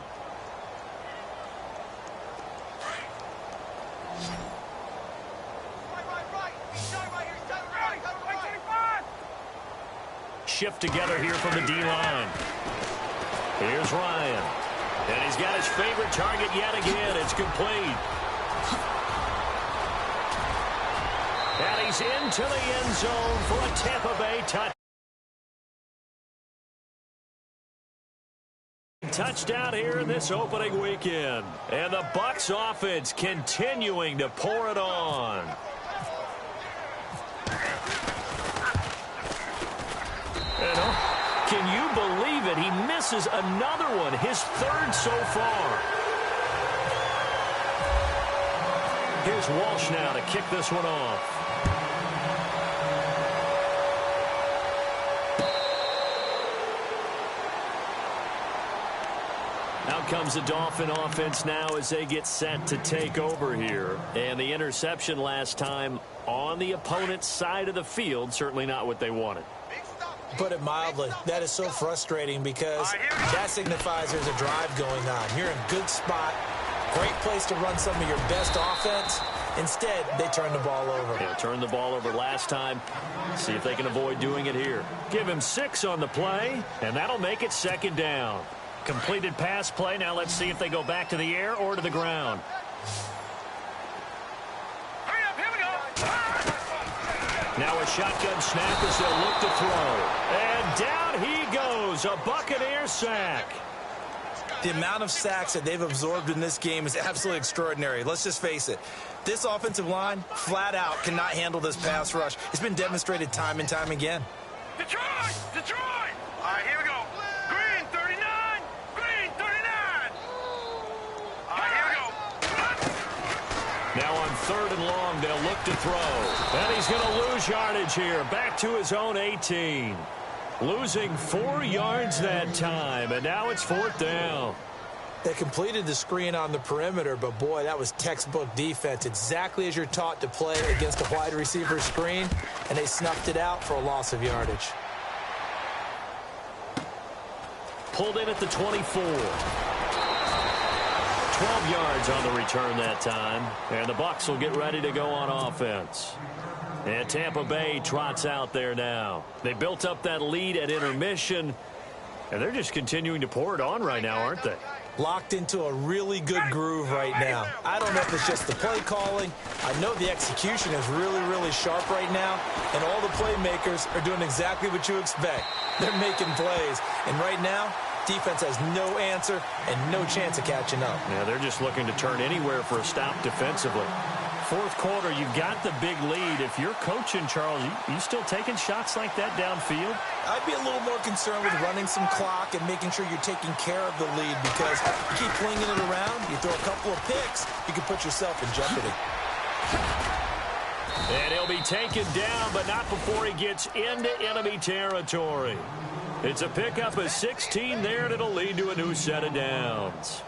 Shift together here from the D-line. Here's Ryan. And he's got his favorite target yet again. It's complete. And he's into the end zone for a Tampa Bay touchdown here in this opening weekend. And the Bucs offense continuing to pour it on. Can you believe it? He misses another one, his 3rd so far. Here's Walsh now to kick this one off. Out comes the Dolphin offense now as they get set to take over here. And the interception last time on the opponent's side of the field, certainly not what they wanted. Put it mildly, that is so frustrating because that signifies there's a drive going on. You're in a good spot, great place to run some of your best offense. Instead, they turn the ball over. Yeah, turned the ball over last time. See if they can avoid doing it here. Give him 6 on the play, and that'll make it second down. Completed pass play. Now let's see if they go back to the air or to the ground. Now a shotgun snap as they'll look to throw. And down he goes. A Buccaneer sack. The amount of sacks that they've absorbed in this game is absolutely extraordinary. Let's just face it. This offensive line, flat out, cannot handle this pass rush. It's been demonstrated time and time again. Detroit! Detroit! All right, here we go. Green, 39. Green, 39. All right, here we go. Now on 3rd and long, they'll look to throw. And he's going to lose yardage here. Back to his own 18. Losing 4 yards that time. And now it's 4th down. They completed the screen on the perimeter, but boy, that was textbook defense. Exactly as you're taught to play against a wide receiver screen, and they snuffed it out for a loss of yardage. Pulled in at the 24. 12 yards on the return that time. And the Bucs will get ready to go on offense. And Tampa Bay trots out there now. They built up that lead at intermission, and they're just continuing to pour it on right now, aren't they? Locked into a really good groove right now. I don't know if it's just the play calling. I know the execution is really, really sharp right now, and all the playmakers are doing exactly what you expect. They're making plays, and right now, defense has no answer and no chance of catching up. Yeah, they're just looking to turn anywhere for a stop defensively. Fourth quarter, you've got the big lead. If you're coaching, Charles, you still taking shots like that downfield? I'd be a little more concerned with running some clock and making sure you're taking care of the lead, because you keep flinging it around, you throw a couple of picks, you can put yourself in jeopardy. And he'll be taken down, but not before he gets into enemy territory. It's a pickup of 16 there, and it'll lead to a new set of downs.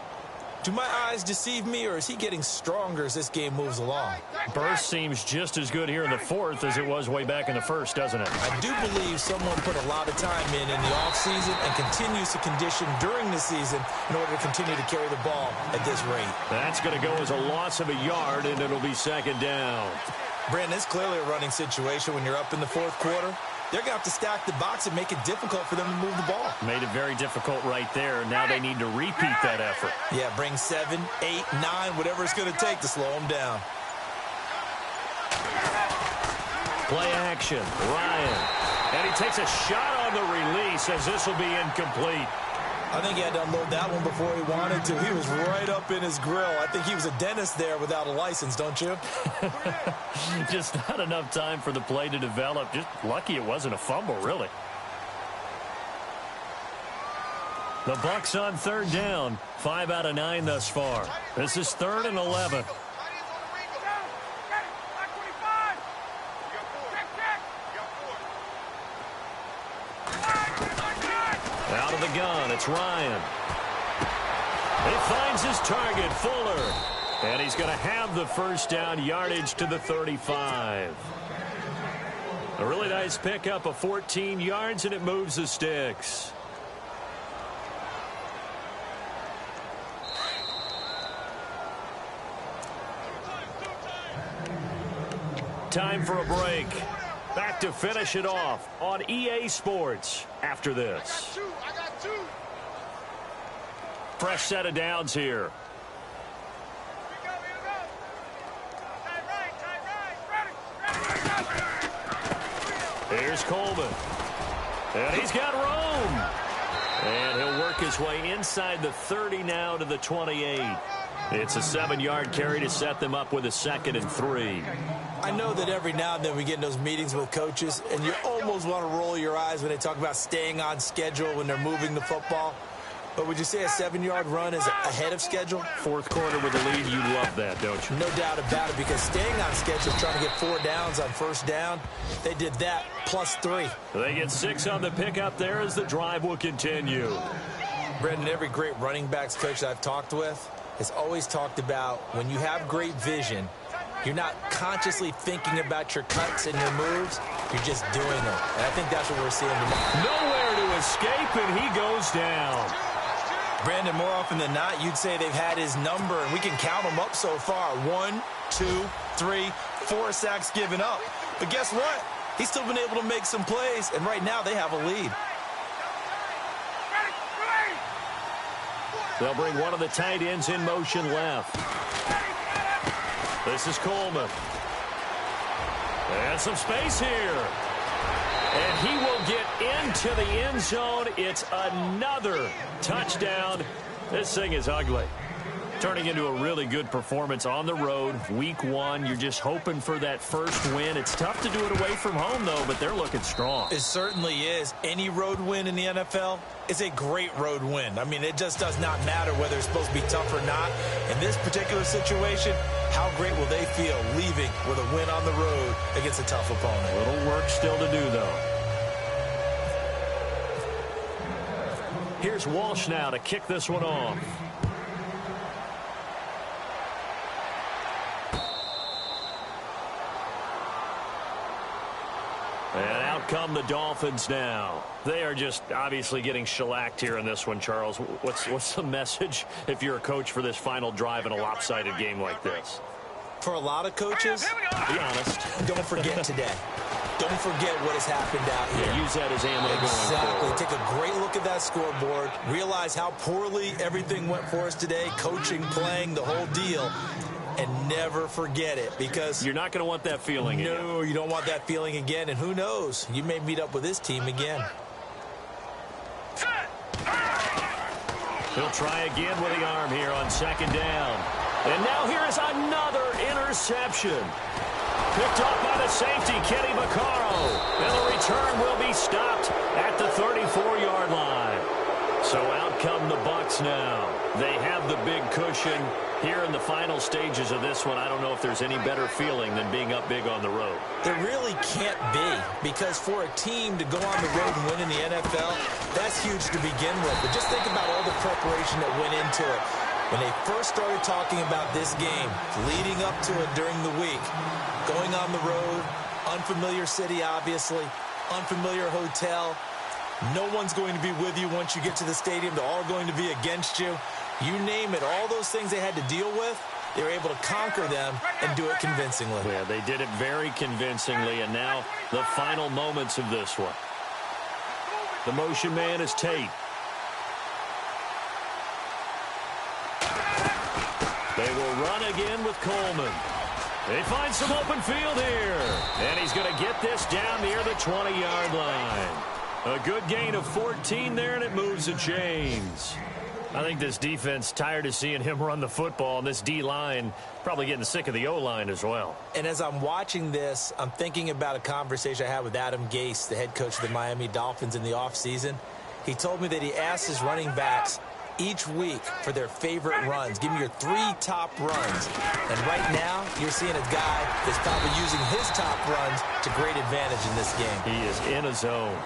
Do my eyes deceive me, or is he getting stronger as this game moves along? Burst seems just as good here in the fourth as it was way back in the first, doesn't it? I do believe someone put a lot of time in the offseason and continues to condition during the season in order to continue to carry the ball at this rate. That's going to go as a loss of a yard, and it'll be second down. Brandon, it's clearly a running situation when you're up in the fourth quarter. They're going to have to stack the box and make it difficult for them to move the ball. Made it very difficult right there. Now they need to repeat that effort. Yeah, bring 7, 8, 9, whatever it's going to take to slow them down. Play action, Ryan. And he takes a shot on the release as this will be incomplete. I think he had to unload that one before he wanted to. He was right up in his grill. I think he was a dentist there without a license, don't you? Just not enough time for the play to develop. Just lucky it wasn't a fumble, really. The Bucs on third down. 5 out of 9 thus far. This is 3rd and 11. Out of the gun, it's Ryan. He finds his target, Fuller. And he's going to have the first down, yardage to the 35. A really nice pickup of 14 yards, and it moves the sticks. Time for a break. Back to finish it off on EA Sports after this. Fresh set of downs here. Here's Coleman. And he's got room. And he'll work his way inside the 30 now to the 28. It's a 7-yard carry to set them up with a 2nd and 3. I know that every now and then we get in those meetings with coaches, and you almost want to roll your eyes when they talk about staying on schedule when they're moving the football. But would you say a 7-yard run is ahead of schedule? Fourth quarter with the lead, you love that, don't you? No doubt about it, because staying on schedule, trying to get 4 downs on first down, they did that plus 3. They get 6 on the pickup there as the drive will continue. Brendan, every great running backs coach I've talked with has always talked about when you have great vision, you're not consciously thinking about your cuts and your moves. You're just doing them. And I think that's what we're seeing tonight. Nowhere to escape, and he goes down. Brandon, more often than not, you'd say they've had his number, and we can count them up so far. 1, 2, 3, 4 sacks given up. But guess what? He's still been able to make some plays, and right now they have a lead. They'll bring one of the tight ends in motion left. This is Coleman. And some space here. And he will get into the end zone. It's another touchdown. This thing is ugly. Turning into a really good performance on the road. Week 1, you're just hoping for that first win. It's tough to do it away from home, though, but they're looking strong. It certainly is. Any road win in the NFL is a great road win. I mean, it just does not matter whether it's supposed to be tough or not. In this particular situation, how great will they feel leaving with a win on the road against a tough opponent? A little work still to do, though. Here's Walsh now to kick this one off. And out come the Dolphins now. They are just obviously getting shellacked here in this one, Charles. What's the message if you're a coach for this final drive in a lopsided game like this? For a lot of coaches, be honest, don't forget today. Don't forget what has happened out here. Yeah, use that as ammo going Exactly. forward. Take a great look at that scoreboard. Realize how poorly everything went for us today. Coaching, playing, the whole deal. And never forget it, because you're not going to want that feeling again. No, you don't want that feeling again. And who knows? You may meet up with this team again. He'll try again with the arm here on second down. And now here is another interception. Picked off by the safety, Kenny Vaccaro. And the return will be stopped at the 34-yard line. So out come the Bucs now. They have the big cushion here in the final stages of this one. I don't know if there's any better feeling than being up big on the road. There really can't be, because for a team to go on the road and win in the NFL, that's huge to begin with. But just think about all the preparation that went into it. When they first started talking about this game, leading up to it during the week, going on the road, unfamiliar city, obviously, unfamiliar hotel. No one's going to be with you once you get to the stadium. They're all going to be against you. You name it, all those things they had to deal with, they were able to conquer them and do it convincingly. Yeah, they did it very convincingly, and now the final moments of this one. The motion man is Tate. They will run again with Coleman. They find some open field here. And he's going to get this down near the 20-yard line. A good gain of 14 there, and it moves the chains. I think this defense tired of seeing him run the football, and this D-line probably getting sick of the O-line as well. And as I'm watching this, I'm thinking about a conversation I had with Adam Gase, the head coach of the Miami Dolphins, in the offseason. He told me that he asked his running backs each week for their favorite runs. Give me your 3 top runs. And right now, you're seeing a guy that's probably using his top runs to great advantage in this game. He is in a zone.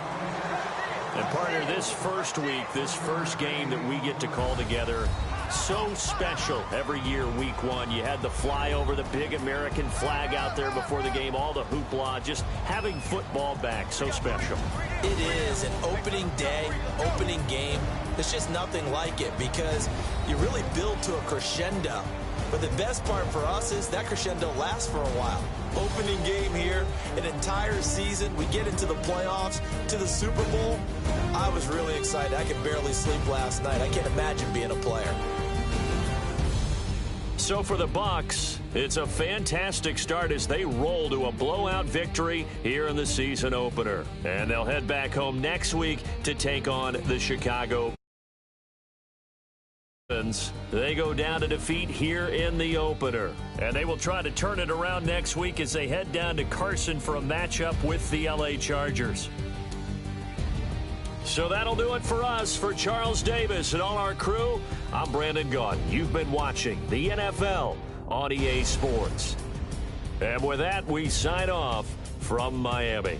And, partner, this first week, this first game that we get to call together, so special every year, week 1. You had the flyover, the big American flag out there before the game, all the hoopla, just having football back, so special. It is an opening day, opening game. There's just nothing like it, because you really build to a crescendo. But the best part for us is that crescendo lasts for a while. Opening game here, an entire season. We get into the playoffs, to the Super Bowl. I was really excited. I could barely sleep last night. I can't imagine being a player. So for the Bucs, it's a fantastic start as they roll to a blowout victory here in the season opener. And they'll head back home next week to take on the Chicago. They go down to defeat here in the opener. And they will try to turn it around next week as they head down to Carson for a matchup with the LA Chargers. So that'll do it for us. For Charles Davis and all our crew, I'm Brandon Gaudin. You've been watching the NFL on EA Sports. And with that, we sign off from Miami.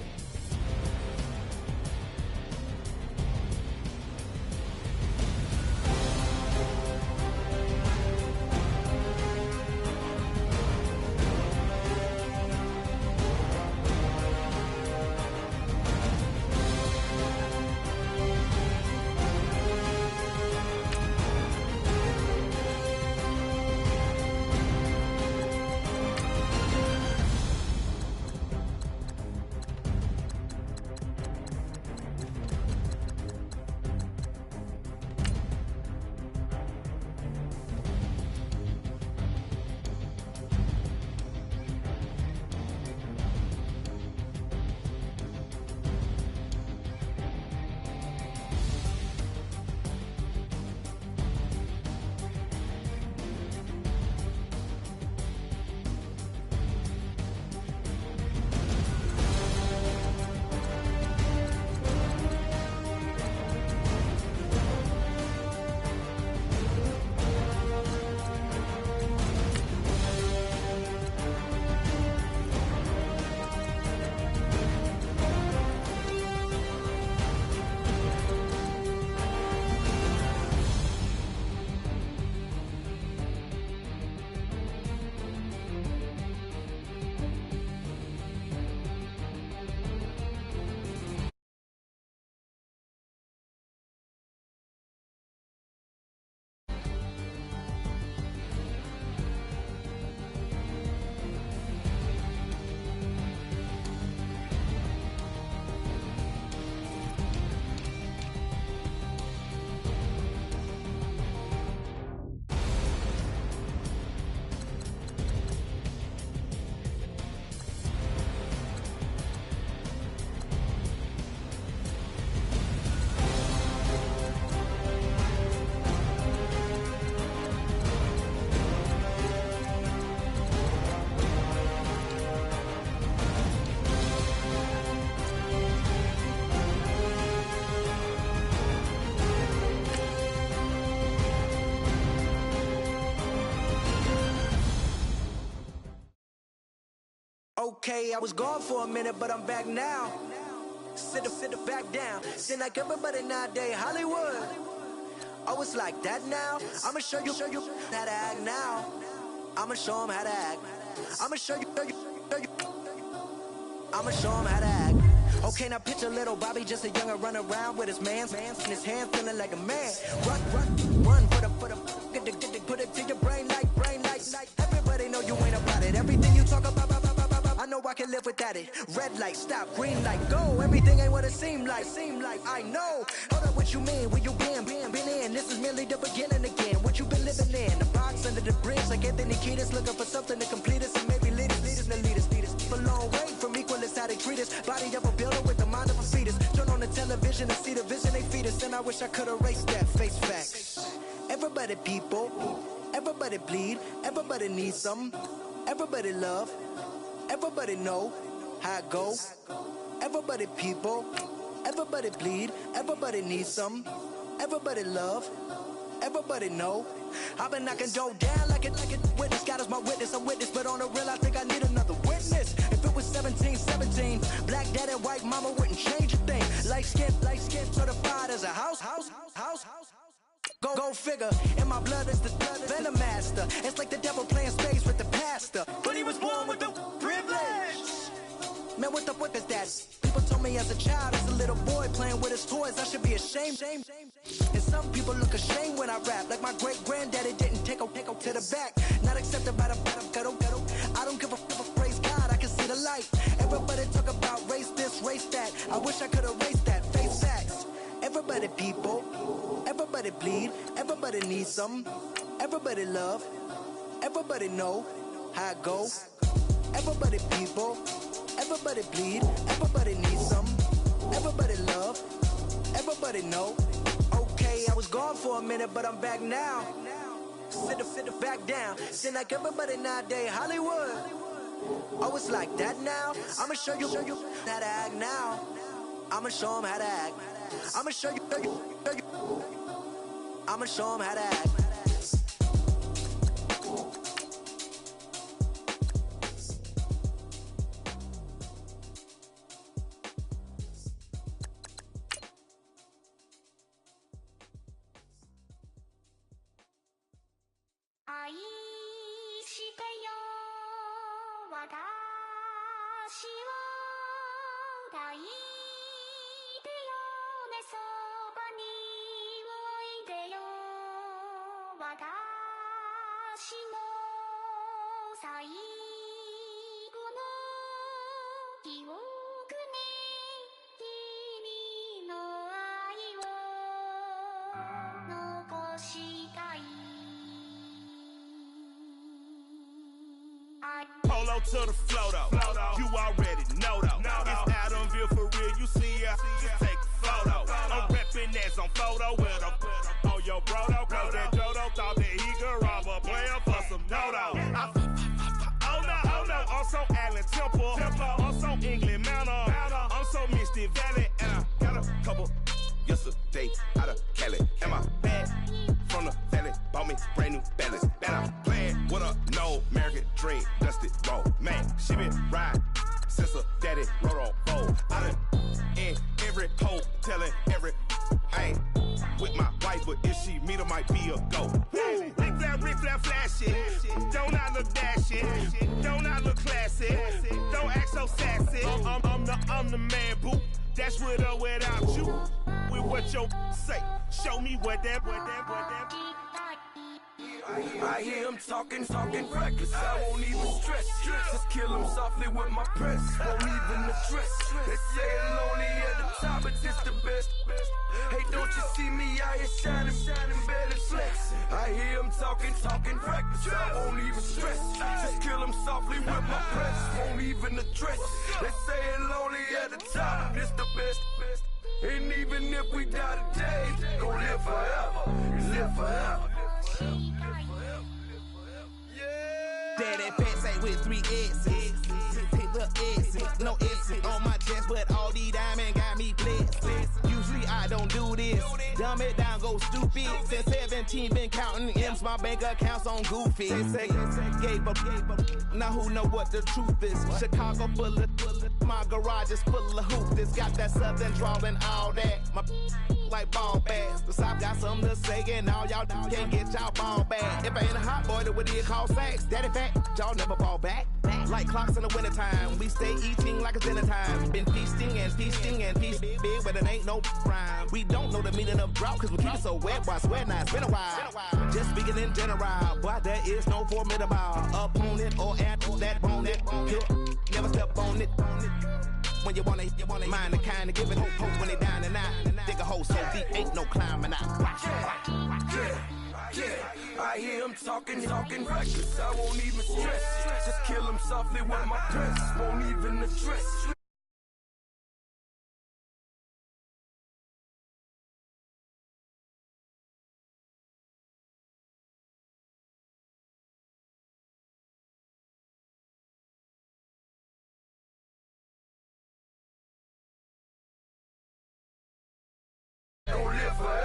Okay, I was gone for a minute, but I'm back now. Sit back down. Seem like everybody nowadays, Hollywood. Oh, it's like that now? I'ma show you how to act now. I'ma show 'em how to act. I'ma show you. I'ma show 'em how to act. Okay, now picture little Bobby, just a youngin' run around with his man's in his hand, feeling like a man. Run for the put it to your brain like. Everybody know you ain't about it. Everything you talk about, I know I can live without it. Red light, stop, green light, go. Everything ain't what it seem like. I know. Hold up, what you mean? Where you been in? This is merely the beginning again. What you been living in? The box under the bridge, like Anthony Kiedis, looking for something to complete us and maybe lead us. A long way from equal is how they treat us. Body of a builder with the mind of a fetus. Turn on the television and see the vision they feed us. And I wish I could erase that. Face facts. Everybody people, everybody bleed, everybody needs some, everybody love, everybody know how it go. Everybody people, everybody bleed, everybody needs some, everybody love, everybody know. I've been knocking dough down like it witness. God is my witness, I'm witness, but on the real I think I need another witness. If it was 17, black dad and white mama wouldn't change a thing. Light skin, certified as a house. Go figure, in my blood is the venom master. It's like the devil playing space with the pastor. But he was born with the privilege. Man, what is that? People told me as a child, as a little boy playing with his toys, I should be ashamed. And some people look ashamed when I rap, like my great granddaddy didn't take a to the back. Not accepted by the ghetto. I don't give a praise God, I can see the light. Everybody talk about race this, race that. I wish I could erase that. Face facts. Everybody people, everybody bleed, everybody needs some, everybody love, everybody know how it go. Everybody people, everybody bleed, everybody needs some, everybody love, everybody know. Okay, I was gone for a minute, but I'm back now. Sit back down. Seem like everybody nowadays, Hollywood. Oh, it's like that now? I'ma show you how to act now. I'ma show 'em how to act. I'ma show you. I'ma show 'em how to act. Polo to the flow though. You already know though. It's Adamville for real. You see ya, just take a photo. I'm reppin' as on photo with a on your bro though. Cause that Jodo thought that he could rob a player for some dodo. Oh no, also Allen Temple. Also England Mountain. I'm so Misty Valley. And I got a couple yesterday out of Cali. And my bag from the valley bought me brand new balance. And I'm playing with a no American dream. Dusted roll. Man, she been riding since her daddy rode on bowl. I done in every hole telling every I ain't with my wife, but if she meet her might be a go. Rick Flair flashing. Don't I look dashing? Don't I look classy? Don't act so sassy. I'm the man, boo. Dash with or without you. With what your say. Show me what that. I hear him talking reckless. I won't even stress. Just kill him softly with my press. Won't even address. They say I'm lonely at the top, but it's the best. Hey, don't you see me out here shining, better flex. I hear him talking reckless. I won't even stress. Just kill him softly with my press. Won't even address. They say I'm lonely at the top, but it's the best. And even if we die today, gon' live forever. Live forever. Daddy pet say with 3 S's. Pick the S's, no S's on my chest, but all these diamonds got me blessed. Usually I don't do this. dumb it down, go stupid. Since 17, been counting M's, my bank accounts on Goofy. They say, gave up. Now who know what the truth is? Chicago full of, my garage is full of hoop. This got that southern drawl and all that. My like ball bags. The South got something to say, and all y'all can't get y'all ball back. If I ain't a hot boy, then what do you call sacks? Daddy fat, y'all never ball back. Like clocks in the wintertime, we stay eating like it's dinner time. Been feasting and feasting and feasting big, but it ain't no rhyme. We don't know the meaning of drought, cause we keep it so wet. Boy, I swear now it's been a while. Just speaking in general, boy, there is no formidable opponent or at that bone that never step on it. When you wanna mind the kind of giving hope when they down and out. Dig a hole so deep, ain't no climbing out. Yeah, I hear him talking reckless. I won't even stress. Just kill him softly with my dress. Won't even address. Don't live forever.